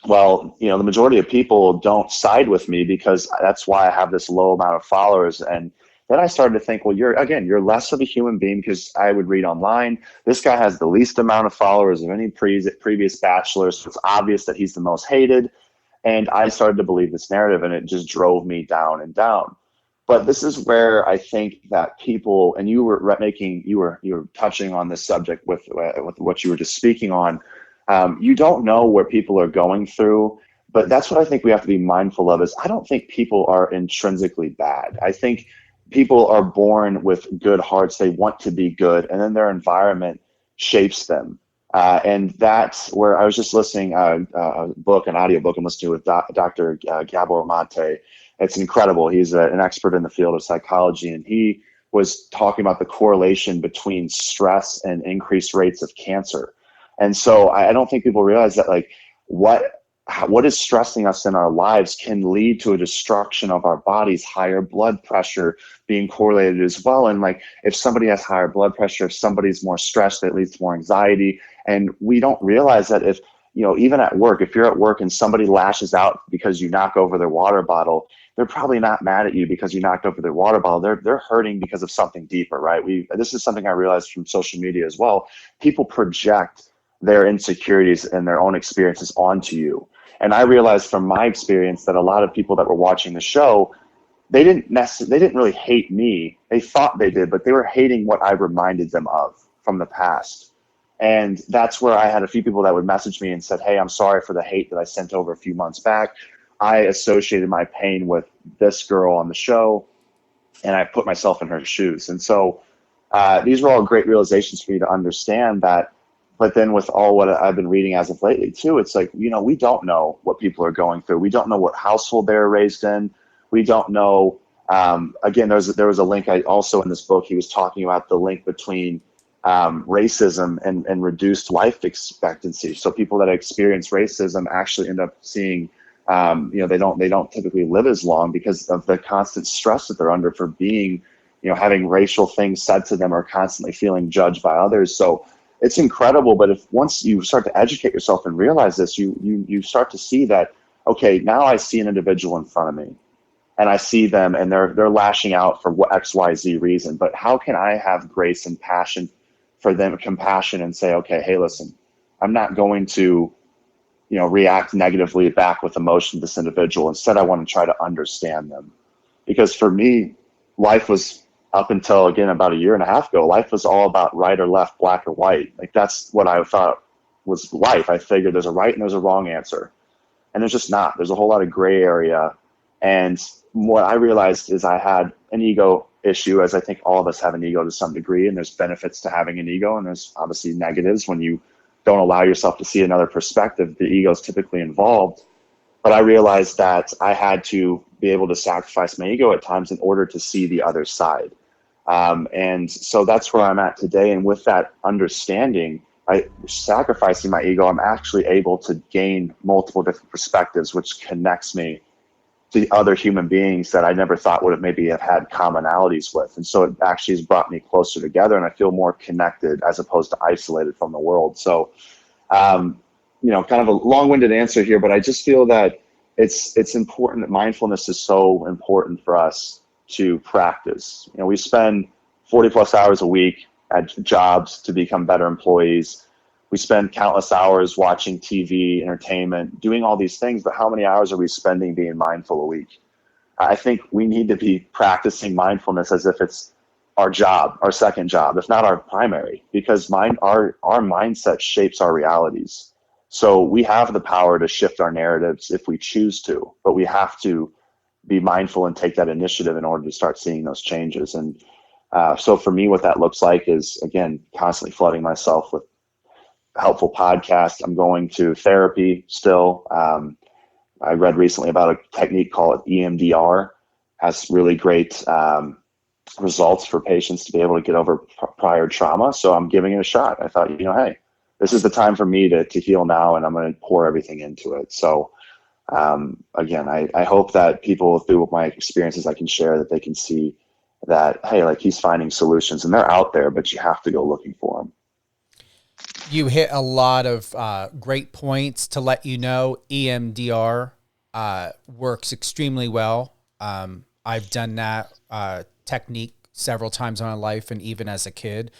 well, the majority of people don't side with me because that's why I have this low amount of followers. And then I started to think, well, you're less of a human being, because I would read online, this guy has the least amount of followers of any previous Bachelor, so it's obvious that he's the most hated. And I started to believe this narrative, and it just drove me down and down. But this is where I think that people, and you were touching on this subject with what you were just speaking on. You don't know where people are going through, but that's what I think we have to be mindful of. Is I don't think people are intrinsically bad. I think people are born with good hearts. They want to be good, and then their environment shapes them. And that's where I was just listening an audiobook I'm listening to with Dr. Gabor Mate. It's incredible. He's an expert in the field of psychology, and he was talking about the correlation between stress and increased rates of cancer. And so I don't think people realize that, like, what is stressing us in our lives can lead to a destruction of our bodies, higher blood pressure being correlated as well. And like, if somebody has higher blood pressure, if somebody's more stressed, that leads to more anxiety. And we don't realize that if, even at work, if you're at work and somebody lashes out because you knock over their water bottle, they're probably not mad at you because you knocked over their water bottle. They're hurting because of something deeper, right? This is something I realized from social media as well. People project their insecurities and their own experiences onto you. And I realized from my experience that a lot of people that were watching the show, they didn't really hate me. They thought they did, but they were hating what I reminded them of from the past. And that's where I had a few people that would message me and said, hey, I'm sorry for the hate that I sent over a few months back. I associated my pain with this girl on the show, and I put myself in her shoes. And so these were all great realizations for me to understand that. But then with all what I've been reading as of lately too, it's like, we don't know what people are going through. We don't know what household they're raised in. We don't know. Again, there was a link also in this book. He was talking about the link between racism and reduced life expectancy. So people that experience racism actually end up seeing, they don't typically live as long because of the constant stress that they're under for being, having racial things said to them or constantly feeling judged by others. So it's incredible, but once you start to educate yourself and realize this, you start to see that, okay, now I see an individual in front of me, and I see them, and they're lashing out for what XYZ reason. But how can I have grace and passion for them, compassion, and say, okay, hey, listen, I'm not going to, react negatively back with emotion to this individual. Instead, I want to try to understand them, because for me, life was, up until, again, about 1.5 years ago, life was all about right or left, black or white. Like, that's what I thought was life. I figured there's a right and there's a wrong answer. And there's just not. There's a whole lot of gray area. And what I realized is I had an ego issue, as I think all of us have an ego to some degree. And there's benefits to having an ego, and there's obviously negatives when you don't allow yourself to see another perspective. The ego is typically involved. But I realized that I had to be able to sacrifice my ego at times in order to see the other side. And so that's where I'm at today. And with that understanding, by sacrificing my ego, I'm actually able to gain multiple different perspectives, which connects me to other human beings that I never thought would have maybe have had commonalities with. And so it actually has brought me closer together, and I feel more connected as opposed to isolated from the world. So, kind of a long-winded answer here, but I just feel that it's important that mindfulness is so important for us to practice. We spend 40 plus hours a week at jobs to become better employees. We spend countless hours watching TV, entertainment, doing all these things, but how many hours are we spending being mindful a week? I think we need to be practicing mindfulness as if it's our job, our second job, if not our primary, because our mindset shapes our realities. So we have the power to shift our narratives if we choose to, but we have to be mindful and take that initiative in order to start seeing those changes. And so for me, what that looks like is, again, constantly flooding myself with helpful podcasts. I'm going to therapy still. I read recently about a technique called EMDR, has really great results for patients to be able to get over prior trauma. So I'm giving it a shot. I thought, hey, this is the time for me to heal now, and I'm going to pour everything into it. So again, I hope that people, through my experiences, I can share that they can see that, hey, like, he's finding solutions and they're out there, but you have to go looking for them. You hit a lot of great points. To let you know, EMDR works extremely well. I've done that technique several times in my life, and even as a kid.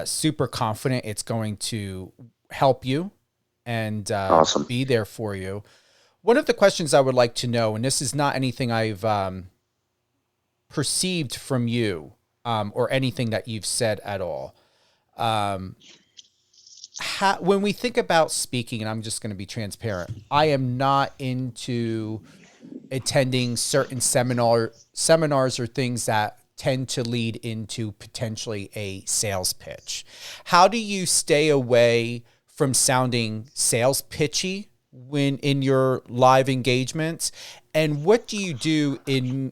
Super confident it's going to help you and Awesome. Be there for you. One of the questions I would like to know, and this is not anything I've perceived from you or anything that you've said at all. When we think about speaking, and I'm just going to be transparent, I am not into attending certain seminars or things that tend to lead into potentially a sales pitch. How do you stay away from sounding sales pitchy when in your live engagements? And what do you do in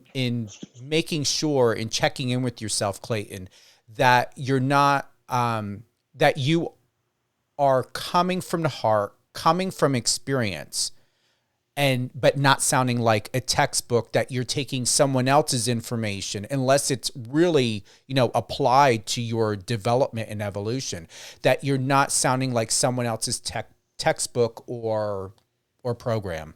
making sure, in checking in with yourself, Clayton, that you're not, that you are coming from the heart, coming from experience, but not sounding like a textbook that you're taking someone else's information, unless it's really, applied to your development and evolution, that you're not sounding like someone else's textbook or program?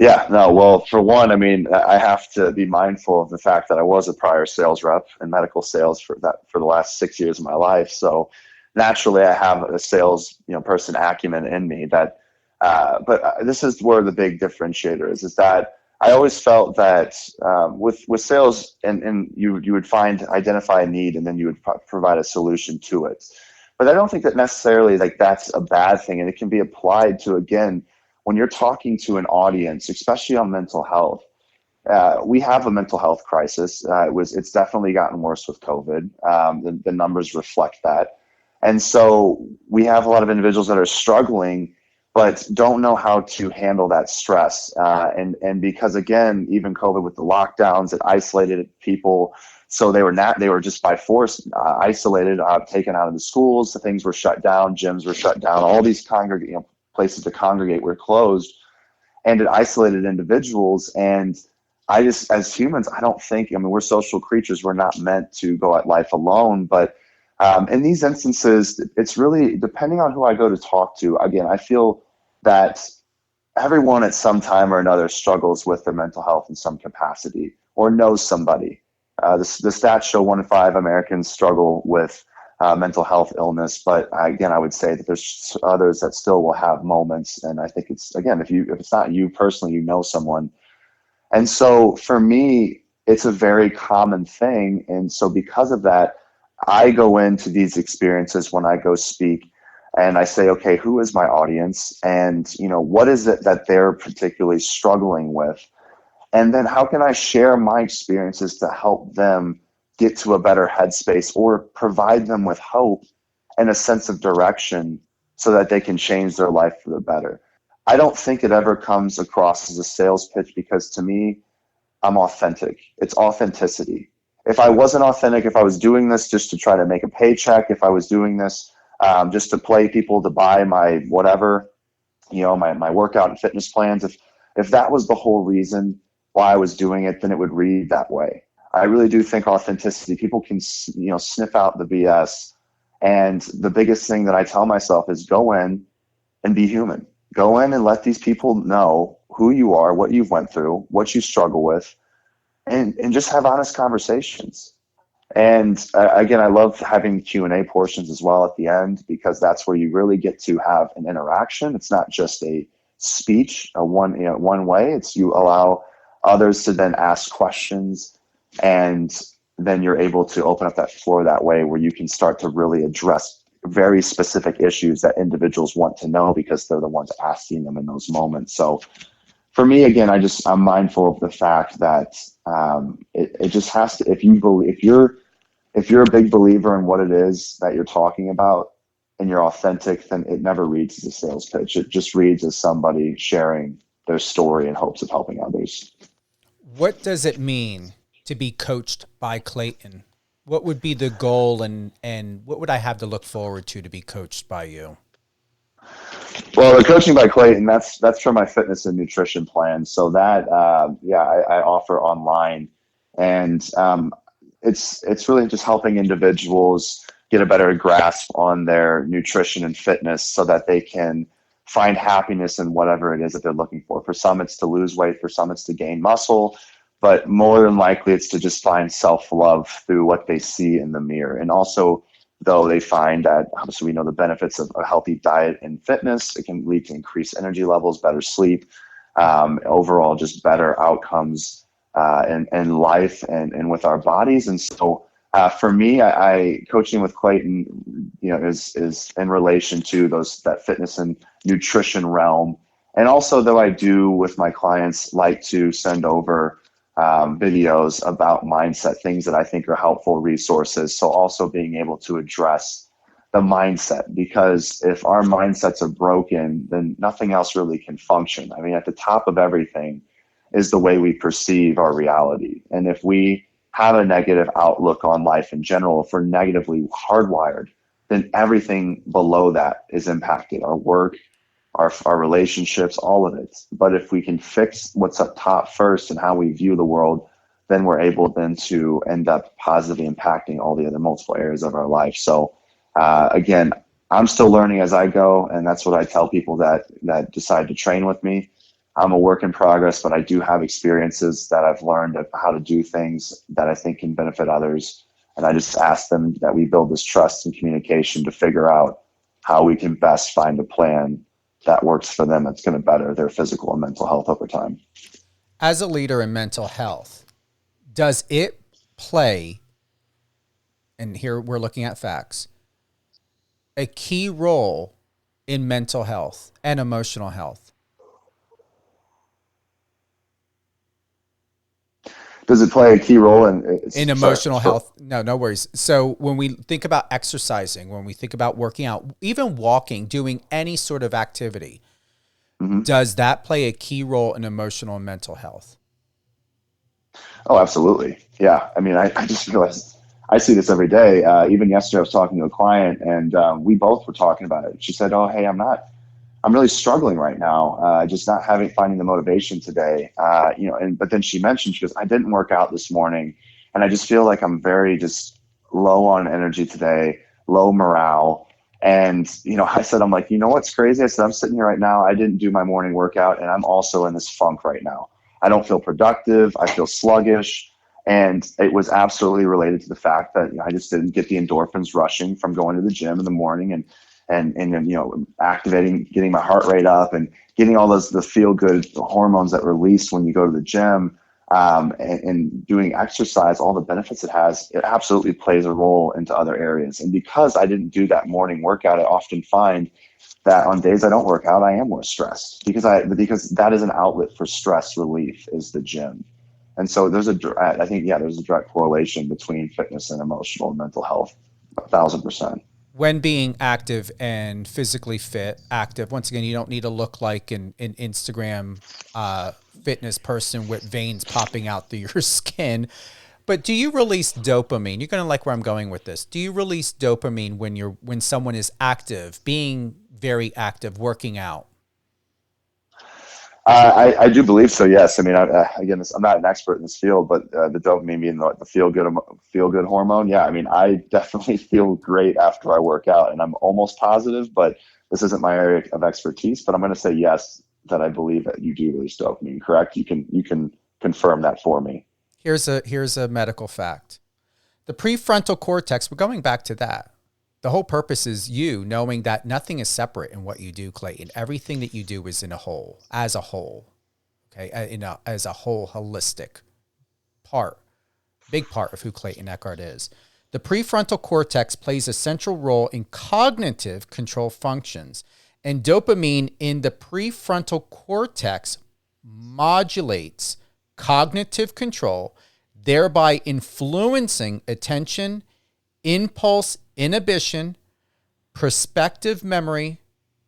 Yeah, no, well, for one, I have to be mindful of the fact that I was a prior sales rep in medical sales for the last 6 years of my life. So naturally I have a sales, person acumen in me that, but this is where the big differentiator is that I always felt that with sales, and you would identify a need, and then you would provide a solution to it. But I don't think that necessarily that's a bad thing, and it can be applied to, again, when you're talking to an audience, especially on mental health. We have a mental health crisis. It's definitely gotten worse with COVID. The numbers reflect that. And so we have a lot of individuals that are struggling, but don't know how to handle that stress. And because, again, even COVID with the lockdowns, it isolated people. So they were just by force isolated, taken out of the schools. The things were shut down. Gyms were shut down. All these places to congregate were closed, and it isolated individuals. And I just, as humans, I don't think, we're social creatures. We're not meant to go at life alone. But in these instances, it's really depending on who I go to talk to. Again, I feel that everyone at some time or another struggles with their mental health in some capacity or knows somebody. The stats show 1 in 5 Americans struggle with mental health illness, but again, I would say that there's others that still will have moments. And I think it's, again, if it's not you personally, someone. And so for me, it's a very common thing. And so because of that, I go into these experiences when I go speak, and I say, okay, who is my audience? And, what is it that they're particularly struggling with? And then how can I share my experiences to help them get to a better headspace, or provide them with hope and a sense of direction so that they can change their life for the better? I don't think it ever comes across as a sales pitch, because to me, I'm authentic. It's authenticity. If I wasn't authentic, if I was doing this just to try to make a paycheck, if I was doing this just to play people to buy my whatever, my workout and fitness plans. If that was the whole reason why I was doing it, then it would read that way. I really do think authenticity, people can, sniff out the BS. And the biggest thing that I tell myself is go in and be human. Go in and let these people know who you are, what you've went through, what you struggle with, and just have honest conversations. And again, I love having Q&A portions as well at the end, because that's where you really get to have an interaction. It's not just a speech, one way. It's you allow others to then ask questions, and then you're able to open up that floor that way where you can start to really address very specific issues that individuals want to know because they're the ones asking them in those moments. So for me, again, I'm mindful of the fact that it just has to, if you're a big believer in what it is that you're talking about and you're authentic, then it never reads as a sales pitch. It just reads as somebody sharing their story in hopes of helping others. What does it mean to be coached by Clayton? What would be the goal, and what would I have to look forward to be coached by you? Well, the coaching by Clayton, that's for my fitness and nutrition plan. So that, I offer online, and it's really just helping individuals get a better grasp on their nutrition and fitness so that they can find happiness in whatever it is that they're looking for. For some, it's to lose weight. For some, it's to gain muscle. But more than likely, it's to just find self-love through what they see in the mirror. And also, though, they find that obviously we know the benefits of a healthy diet and fitness. It can lead to increased energy levels, better sleep, overall just better outcomes in life and with our bodies. And so for me, I coaching with Clayton, is in relation to that fitness and nutrition realm. And also, though, I do with my clients like to send over videos about mindset, things that I think are helpful resources. So also being able to address the mindset, because if our mindsets are broken, then nothing else really can function. I mean, at the top of everything is the way we perceive our reality. And if we have a negative outlook on life in general, if we're negatively hardwired, then everything below that is impacted. Our work, our relationships, all of it. But if we can fix what's up top first and how we view the world, then we're able then to end up positively impacting all the other multiple areas of our life. So again, I'm still learning as I go, and that's what I tell people that decide to train with me. I'm a work in progress, but I do have experiences that I've learned of how to do things that I think can benefit others. And I just ask them that we build this trust and communication to figure out how we can best find a plan that works for them that's going to better their physical and mental health over time. As a leader in mental health, does it play, and here we're looking at facts, a key role in mental health and emotional health? Does it play a key role in emotional health? No worries. So when we think about exercising, when we think about working out, even walking, doing any sort of activity, does that play a key role in emotional and mental health? Oh, absolutely. Yeah. I mean, I just realized I see this every day. Even yesterday I was talking to a client, and we both were talking about it. She said, "Oh, hey, I'm really struggling right now, just not finding the motivation today." But then she mentioned, she goes, "I didn't work out this morning, and I just feel like I'm very just low on energy today, low morale." And, I said, I'm like, what's crazy? I said, I'm sitting here right now. I didn't do my morning workout, and I'm also in this funk right now. I don't feel productive. I feel sluggish. And it was absolutely related to the fact that I just didn't get the endorphins rushing from going to the gym in the morning and activating, getting my heart rate up and getting all the feel good hormones that release when you go to the gym, and doing exercise, all the benefits it has. It absolutely plays a role into other areas. And because I didn't do that morning workout, I often find that on days I don't work out, I am more stressed because that is an outlet for stress relief, is the gym. And so there's a direct correlation between fitness and emotional and mental health, 1,000%. When being active and physically fit, once again, you don't need to look like an Instagram fitness person with veins popping out through your skin. But do you release dopamine? You're going to like where I'm going with this. Do you release dopamine when someone is active, being very active, working out? I do believe so. Yes. I mean, again, I'm not an expert in this field, but the dopamine being the feel good hormone. Yeah. I mean, I definitely feel great after I work out, and I'm almost positive, but this isn't my area of expertise. But I'm going to say yes, that I believe that you do release dopamine. Correct? You can confirm that for me. Here's a medical fact. The prefrontal cortex. We're going back to that. The whole purpose is you knowing that nothing is separate in what you do, Clayton. Everything that you do is in a whole, as a whole, okay, as a whole, holistic part, big part of who Clayton Echard is. The prefrontal cortex plays a central role in cognitive control functions, and dopamine in the prefrontal cortex modulates cognitive control, thereby influencing attention, impulse inhibition, perspective memory,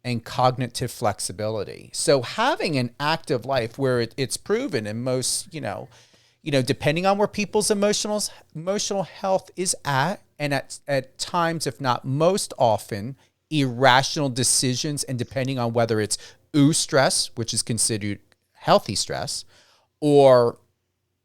and cognitive flexibility. So having an active life where it's proven in most, depending on where people's emotional health is at, and at times, if not most often, irrational decisions, and depending on whether it's stress, which is considered healthy stress, or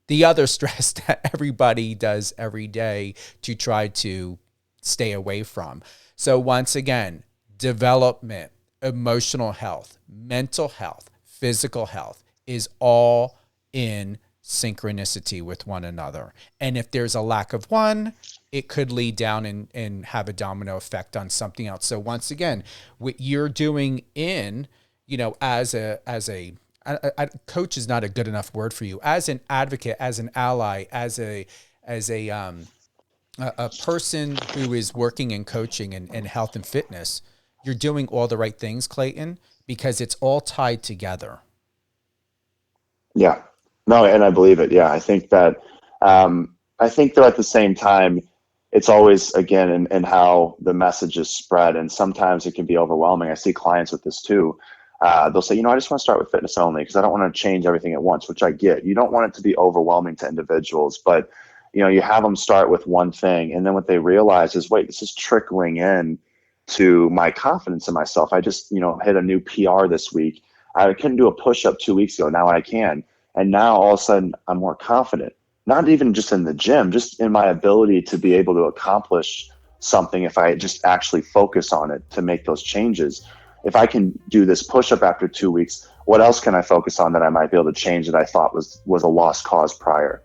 the other stress that everybody does every day to try to stay away from. So once again, development, emotional health, mental health, physical health is all in synchronicity with one another. And if there's a lack of one, it could lead down and have a domino effect on something else. So once again, what you're doing as a coach is not a good enough word for you, as an advocate, as an ally, as a person who is working in coaching and health and fitness, you're doing all the right things, Clayton, because it's all tied together. Yeah, no, and I believe it. Yeah. I think that at the same time, it's always, again, in how the message is spread. And sometimes it can be overwhelming. I see clients with this too. They'll say, I just want to start with fitness only because I don't want to change everything at once, which I get. You don't want it to be overwhelming to individuals, but you have them start with one thing, and then what they realize is, wait, this is trickling in to my confidence in myself. I just, hit a new PR this week. I couldn't do a push-up 2 weeks ago. Now I can. And now all of a sudden I'm more confident, not even just in the gym, just in my ability to be able to accomplish something if I just actually focus on it to make those changes. If I can do this push-up after 2 weeks, what else can I focus on that I might be able to change that I thought was a lost cause prior?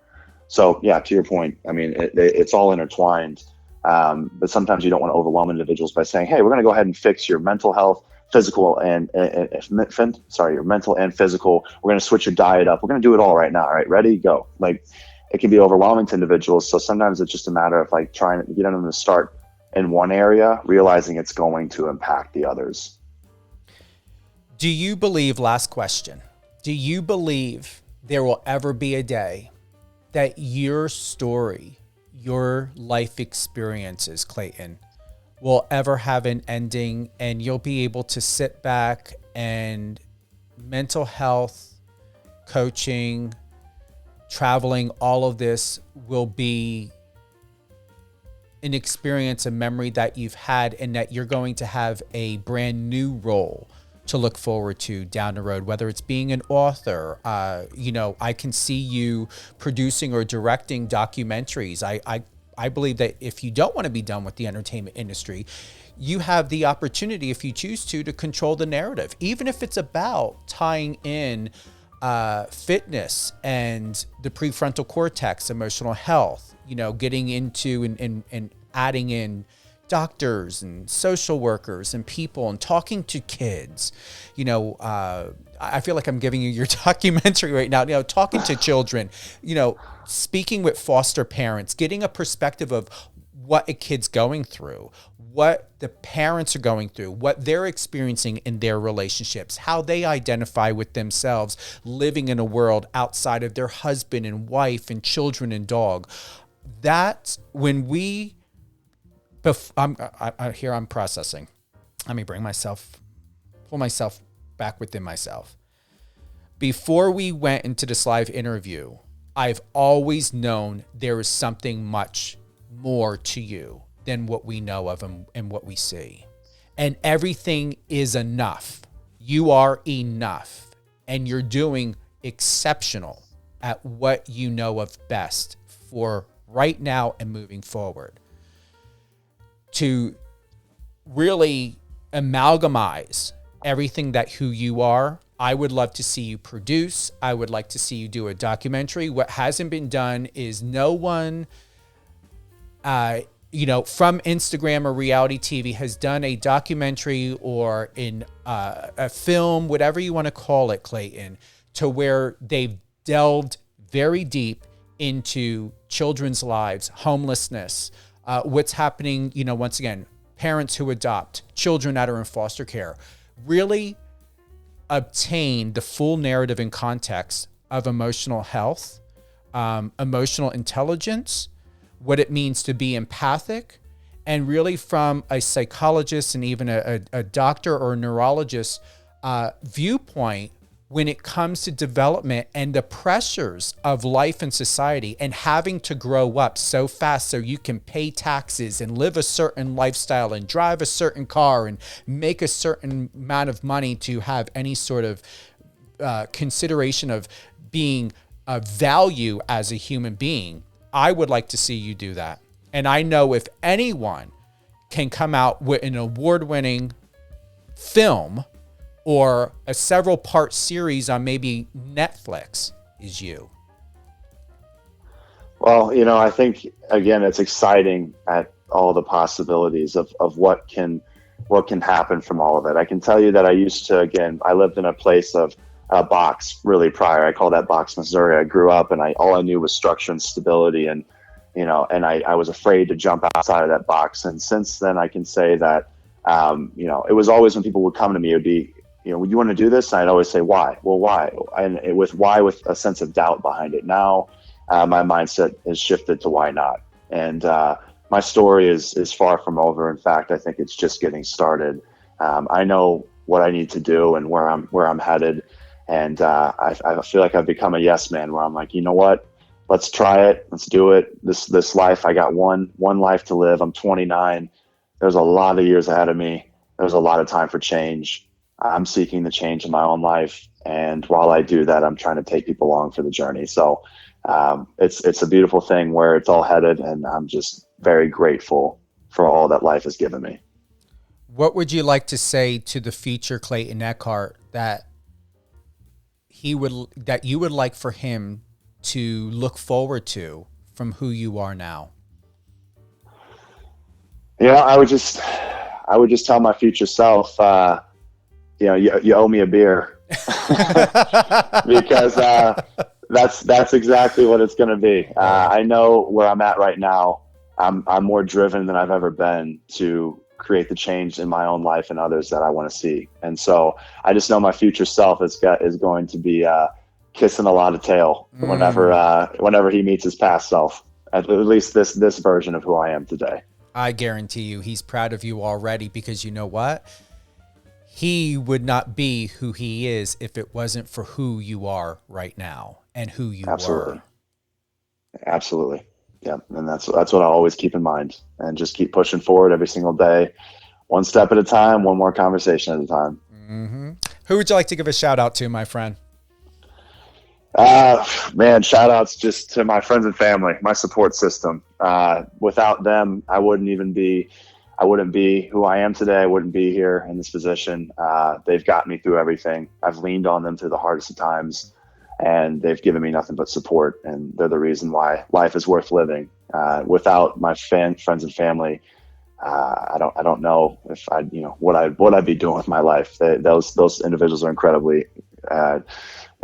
So yeah, to your point, I mean, it's all intertwined. But sometimes you don't want to overwhelm individuals by saying, hey, we're going to go ahead and fix your mental health, physical your mental and physical. We're going to switch your diet up. We're going to do it all right now. All right, ready, go. Like, it can be overwhelming to individuals. So sometimes it's just a matter of like trying to get them to start in one area, realizing it's going to impact the others. Do you believe, last question, do you believe there will ever be a day that your story, your life experiences, Clayton, will ever have an ending and you'll be able to sit back and mental health, coaching, traveling, all of this will be an experience, a memory that you've had, and that you're going to have a brand new role to look forward to down the road, whether it's being an author. I can see you producing or directing documentaries. I believe that if you don't want to be done with the entertainment industry, you have the opportunity, if you choose to control the narrative, even if it's about tying in fitness and the prefrontal cortex, emotional health, getting into and adding in doctors and social workers and people and talking to kids. I feel like I'm giving you your documentary right now, talking to children, speaking with foster parents, getting a perspective of what a kid's going through, what the parents are going through, what they're experiencing in their relationships, how they identify with themselves living in a world outside of their husband and wife and children and dog. That's when I'm processing. Let me pull myself back within myself. Before we went into this live interview, I've always known there is something much more to you than what we know of and what we see. And everything is enough. You are enough. And you're doing exceptional at what you know of best for right now and moving forward. To really amalgamize everything that who you are, I would love to see you produce. I would like to see you do a documentary. What hasn't been done is no one, from Instagram or reality TV has done a documentary or in a film, whatever you want to call it, Clayton, to where they've delved very deep into children's lives, homelessness, what's happening, once again, parents who adopt, children that are in foster care, really obtain the full narrative and context of emotional health, emotional intelligence, what it means to be empathic, and really from a psychologist and even a doctor or a neurologist viewpoint when it comes to development and the pressures of life and society and having to grow up so fast so you can pay taxes and live a certain lifestyle and drive a certain car and make a certain amount of money to have any sort of consideration of being of value as a human being. I would like to see you do that. And I know if anyone can come out with an award-winning film or a several-part series on maybe Netflix, is you. Well, I think, again, it's exciting at all the possibilities of what can happen from all of it. I can tell you that I lived in a place of a box really prior. I call that box Missouri. I grew up and all I knew was structure and stability, and I was afraid to jump outside of that box. And since then, I can say that it was always when people would come to me, it would be, would you want to do this? And I'd always say, why? Well, why? And with a sense of doubt behind it. Now, my mindset has shifted to why not. And my story is far from over. In fact, I think it's just getting started. I know what I need to do and where I'm headed. And I feel like I've become a yes man, where I'm like, you know what? Let's try it. Let's do it. This life, I got one life to live. I'm 29. There's a lot of years ahead of me. There's a lot of time for change. I'm seeking the change in my own life. And while I do that, I'm trying to take people along for the journey. So it's a beautiful thing where it's all headed. And I'm just very grateful for all that life has given me. What would you like to say to the future Clayton Echard that you would like for him to look forward to from who you are now? I would just tell my future self, you owe me a beer because that's exactly what it's going to be. I know where I'm at right now. I'm more driven than I've ever been to create the change in my own life and others that I want to see. And so I just know my future self is going to be kissing a lot of tail whenever he meets his past self, at least this version of who I am today. I guarantee you he's proud of you already, because you know what? He would not be who he is if it wasn't for who you are right now and who you were. Absolutely. Yeah. And that's what I always keep in mind, and just keep pushing forward every single day, one step at a time, one more conversation at a time. Mm-hmm. Who would you like to give a shout out to, my friend? Man, shout outs just to my friends and family, my support system. Without them, I wouldn't be who I am today. I wouldn't be here in this position. They've got me through everything. I've leaned on them through the hardest of times, and they've given me nothing but support. And they're the reason why life is worth living. Without my friends and family, I don't know if what I'd be doing with my life. Those individuals are incredibly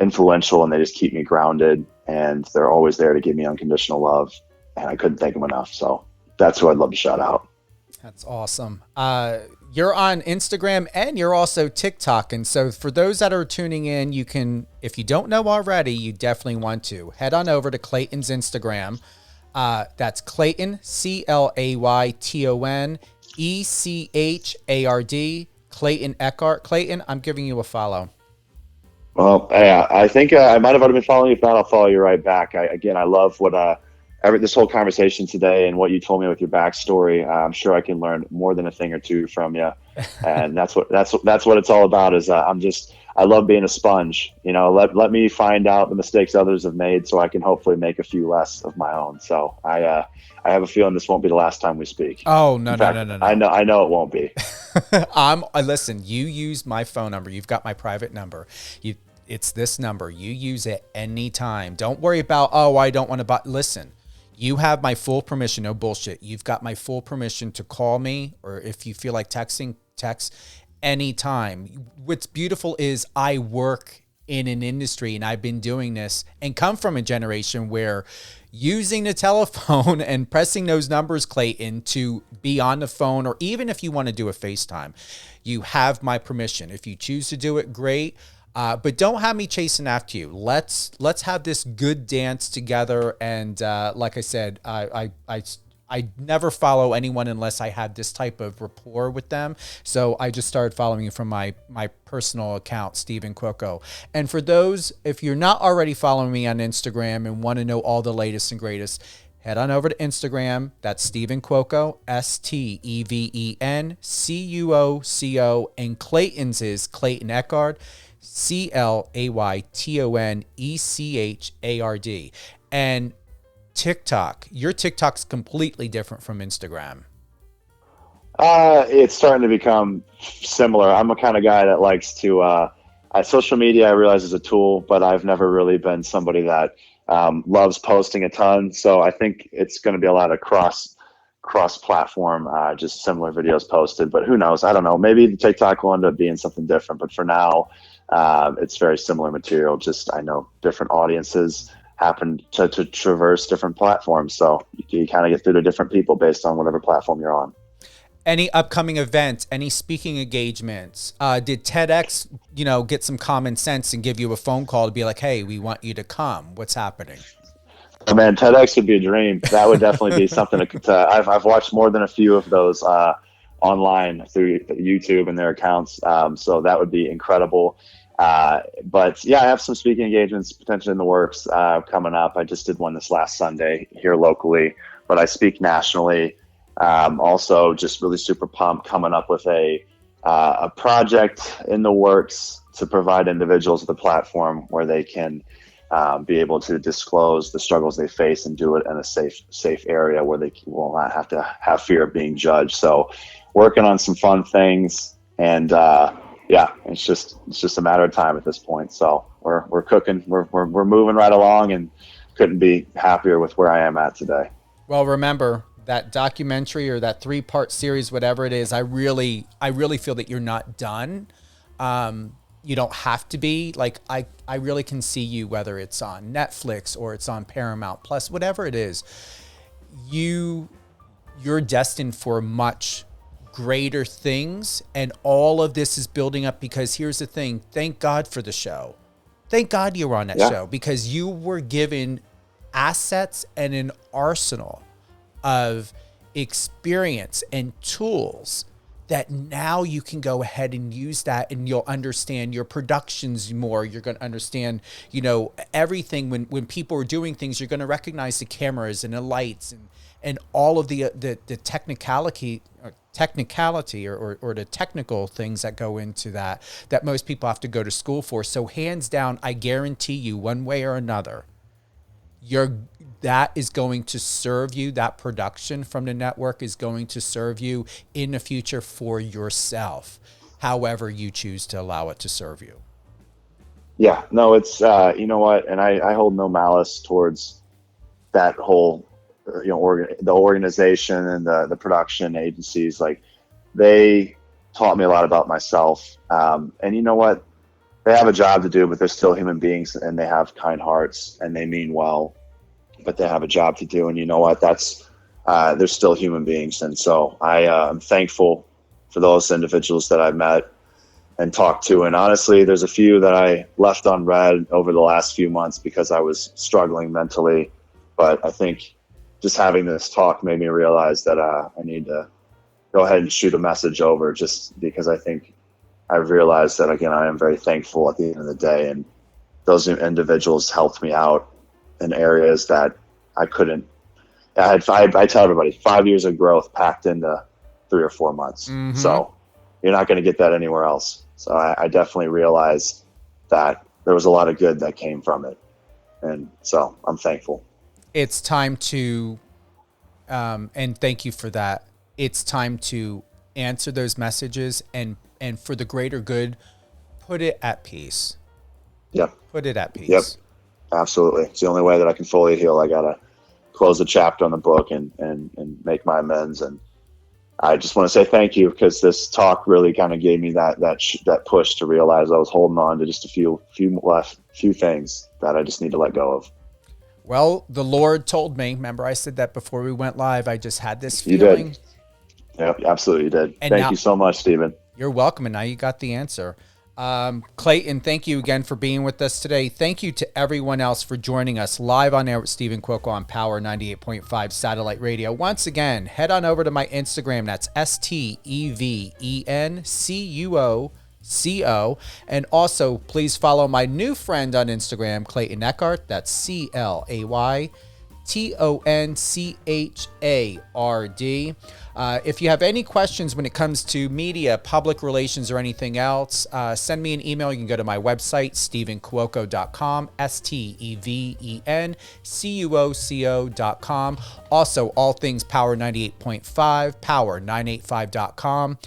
influential, and they just keep me grounded, and they're always there to give me unconditional love. And I couldn't thank them enough. So that's who I'd love to shout out. That's awesome. You're on Instagram and you're also TikTok. And so for those that are tuning in, you can, if you don't know already, you definitely want to head on over to Clayton's Instagram. That's Clayton, ClaytonEchard, Clayton Echard. Clayton, I'm giving you a follow. Well, yeah, I think I might have already been following you. If not, I'll follow you right back. I love what this whole conversation today and what you told me with your backstory. I'm sure I can learn more than a thing or two from you, and that's what it's all about. Is I love being a sponge. Let me find out the mistakes others have made, so I can hopefully make a few less of my own. So I have a feeling this won't be the last time we speak. Oh, no, In fact, no. I know it won't be. Listen, you use my phone number. You've got my private number. It's this number. You use it anytime. Don't worry about, I don't want to buy. Listen, you have my full permission. No bullshit. You've got my full permission to call me, or if you feel like texting, text anytime. What's beautiful is I work in an industry, and I've been doing this and come from a generation where using the telephone and pressing those numbers, Clayton, to be on the phone, or even if you want to do a FaceTime, you have my permission. If you choose to do it, great. But don't have me chasing after you. Let's have this good dance together. And like I said, I never follow anyone unless I had this type of rapport with them. So I just started following you from my personal account, Stephen Cuoco. And for those, if you're not already following me on Instagram and want to know all the latest and greatest, head on over to Instagram. That's Stephen Cuoco, StevenCuoco. And Clayton's is Clayton Echard, ClaytonEchard. And TikTok, your TikTok's completely different from Instagram. It's starting to become similar. I'm a kind of guy that likes to social media, I realize, is a tool, but I've never really been somebody that loves posting a ton. So I think it's going to be a lot of cross platform, just similar videos posted, but who knows? I don't know. Maybe the TikTok will end up being something different, but for now, it's very similar material. Just, I know different audiences happen to traverse different platforms. So you kind of get through to different people based on whatever platform you're on. Any upcoming events, any speaking engagements? Did TEDx, get some common sense and give you a phone call to be like, hey, we want you to come. What's happening? Oh, man, TEDx would be a dream. That would definitely be something I've watched more than a few of those online through YouTube and their accounts. So that would be incredible. But yeah, I have some speaking engagements potentially in the works coming up. I just did one this last Sunday here locally, but I speak nationally. Also just really super pumped coming up with a project in the works to provide individuals with a platform where they can be able to disclose the struggles they face and do it in a safe area where they will not have to have fear of being judged. So working on some fun things, and yeah, it's just a matter of time at this point. So we're cooking, we're moving right along, and couldn't be happier with where I am at today. Well, remember that documentary or that 3-part series, whatever it is, I really feel that you're not done. You don't have to be. Like, I really can see you, whether it's on Netflix or it's on Paramount Plus, whatever it is, you're destined for much greater things, and all of this is building up, because here's the thing. Thank God for the show. Thank God you were on that show, because you were given assets and an arsenal of experience and tools that now you can go ahead and use that, and you'll understand your productions more. You're going to understand, everything. When people are doing things, you're going to recognize the cameras and the lights and all of the technicality or the technical things that go into that most people have to go to school for. So hands down, I guarantee you, one way or another, that is going to serve you. That production from the network is going to serve you in the future for yourself, however you choose to allow it to serve you. Yeah, no, it's, you know what? And I hold no malice towards that whole, the organization and the production agencies. Like, they taught me a lot about myself. And you know what? They have a job to do, but they're still human beings, and they have kind hearts, and they mean well, but they have a job to do. And you know what? They're still human beings. And so I'm thankful for those individuals that I've met and talked to. And honestly, there's a few that I left unread over the last few months because I was struggling mentally. But I think just having this talk made me realize that I need to go ahead and shoot a message over, just because I think I've realized that, again, I am very thankful at the end of the day. And those individuals helped me out in areas that I couldn't. I tell everybody 5 years of growth packed into 3 or 4 months. Mm-hmm. So you're not going to get that anywhere else. So I definitely realized that there was a lot of good that came from it. And so I'm thankful. It's time to, and thank you for that. It's time to answer those messages and for the greater good, put it at peace. Yep. Put it at peace. Yep. Absolutely. It's the only way that I can fully heal. I got to close the chapter on the book and make my amends. And I just want to say thank you, because this talk really kind of gave me that push to realize I was holding on to just a few things that I just need to let go of. Well, the Lord told me, remember I said that before we went live, I just had this feeling. You did. Yep, absolutely you did. And thank you so much, Stephen. You're welcome. And now you got the answer. Clayton, thank you again for being with us today. Thank you to everyone else for joining us live on air with Stephen Cuoco on Power 98.5 Satellite Radio. Once again, head on over to my Instagram. That's StevenCuoco. And also, please follow my new friend on Instagram, Clayton Echard. That's ClaytonChard. If you have any questions when it comes to media, public relations, or anything else, send me an email. You can go to my website, stevencuoco.com, StevenCuoco.com. Also, all things Power 98.5, power985.com.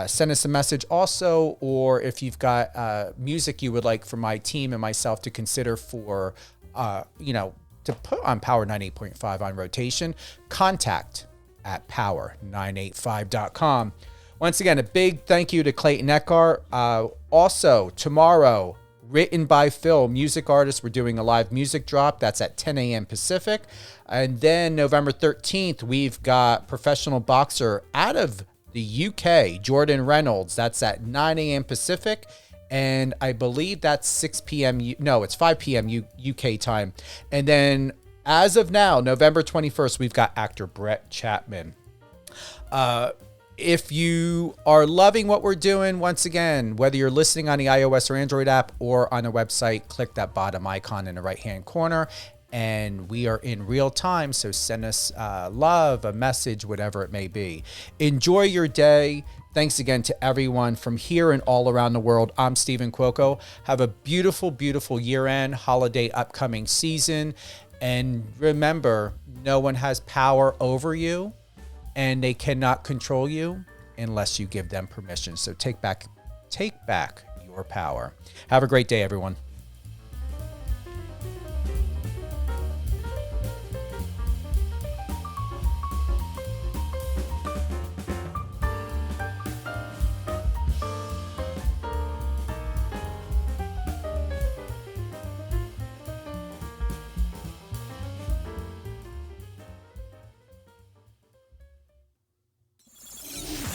Send us a message also, or if you've got music you would like for my team and myself to consider for, to put on Power 98.5 on rotation, contact at power985.com. Once again, a big thank you to Clayton Echard. Also, tomorrow, written by Phil, music artist, we're doing a live music drop. That's at 10 a.m. Pacific. And then November 13th, we've got professional boxer out of the UK, Jordan Reynolds. That's at 9 a.m. Pacific. And I believe that's 6 p.m. No, it's 5 p.m. UK time. And then as of now, November 21st, we've got actor Brett Chapman. If you are loving what we're doing, once again, whether you're listening on the iOS or Android app or on the website, click that bottom icon in the right-hand corner. And we are in real time, so send us love, a message, whatever it may be. Enjoy your day. Thanks again to everyone from here and all around the world. I'm Stephen Cuoco. Have a beautiful, beautiful year-end, holiday upcoming season. And remember, no one has power over you, and they cannot control you unless you give them permission. So take back your power. Have a great day, everyone.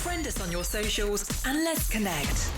Friend us on your socials and let's connect.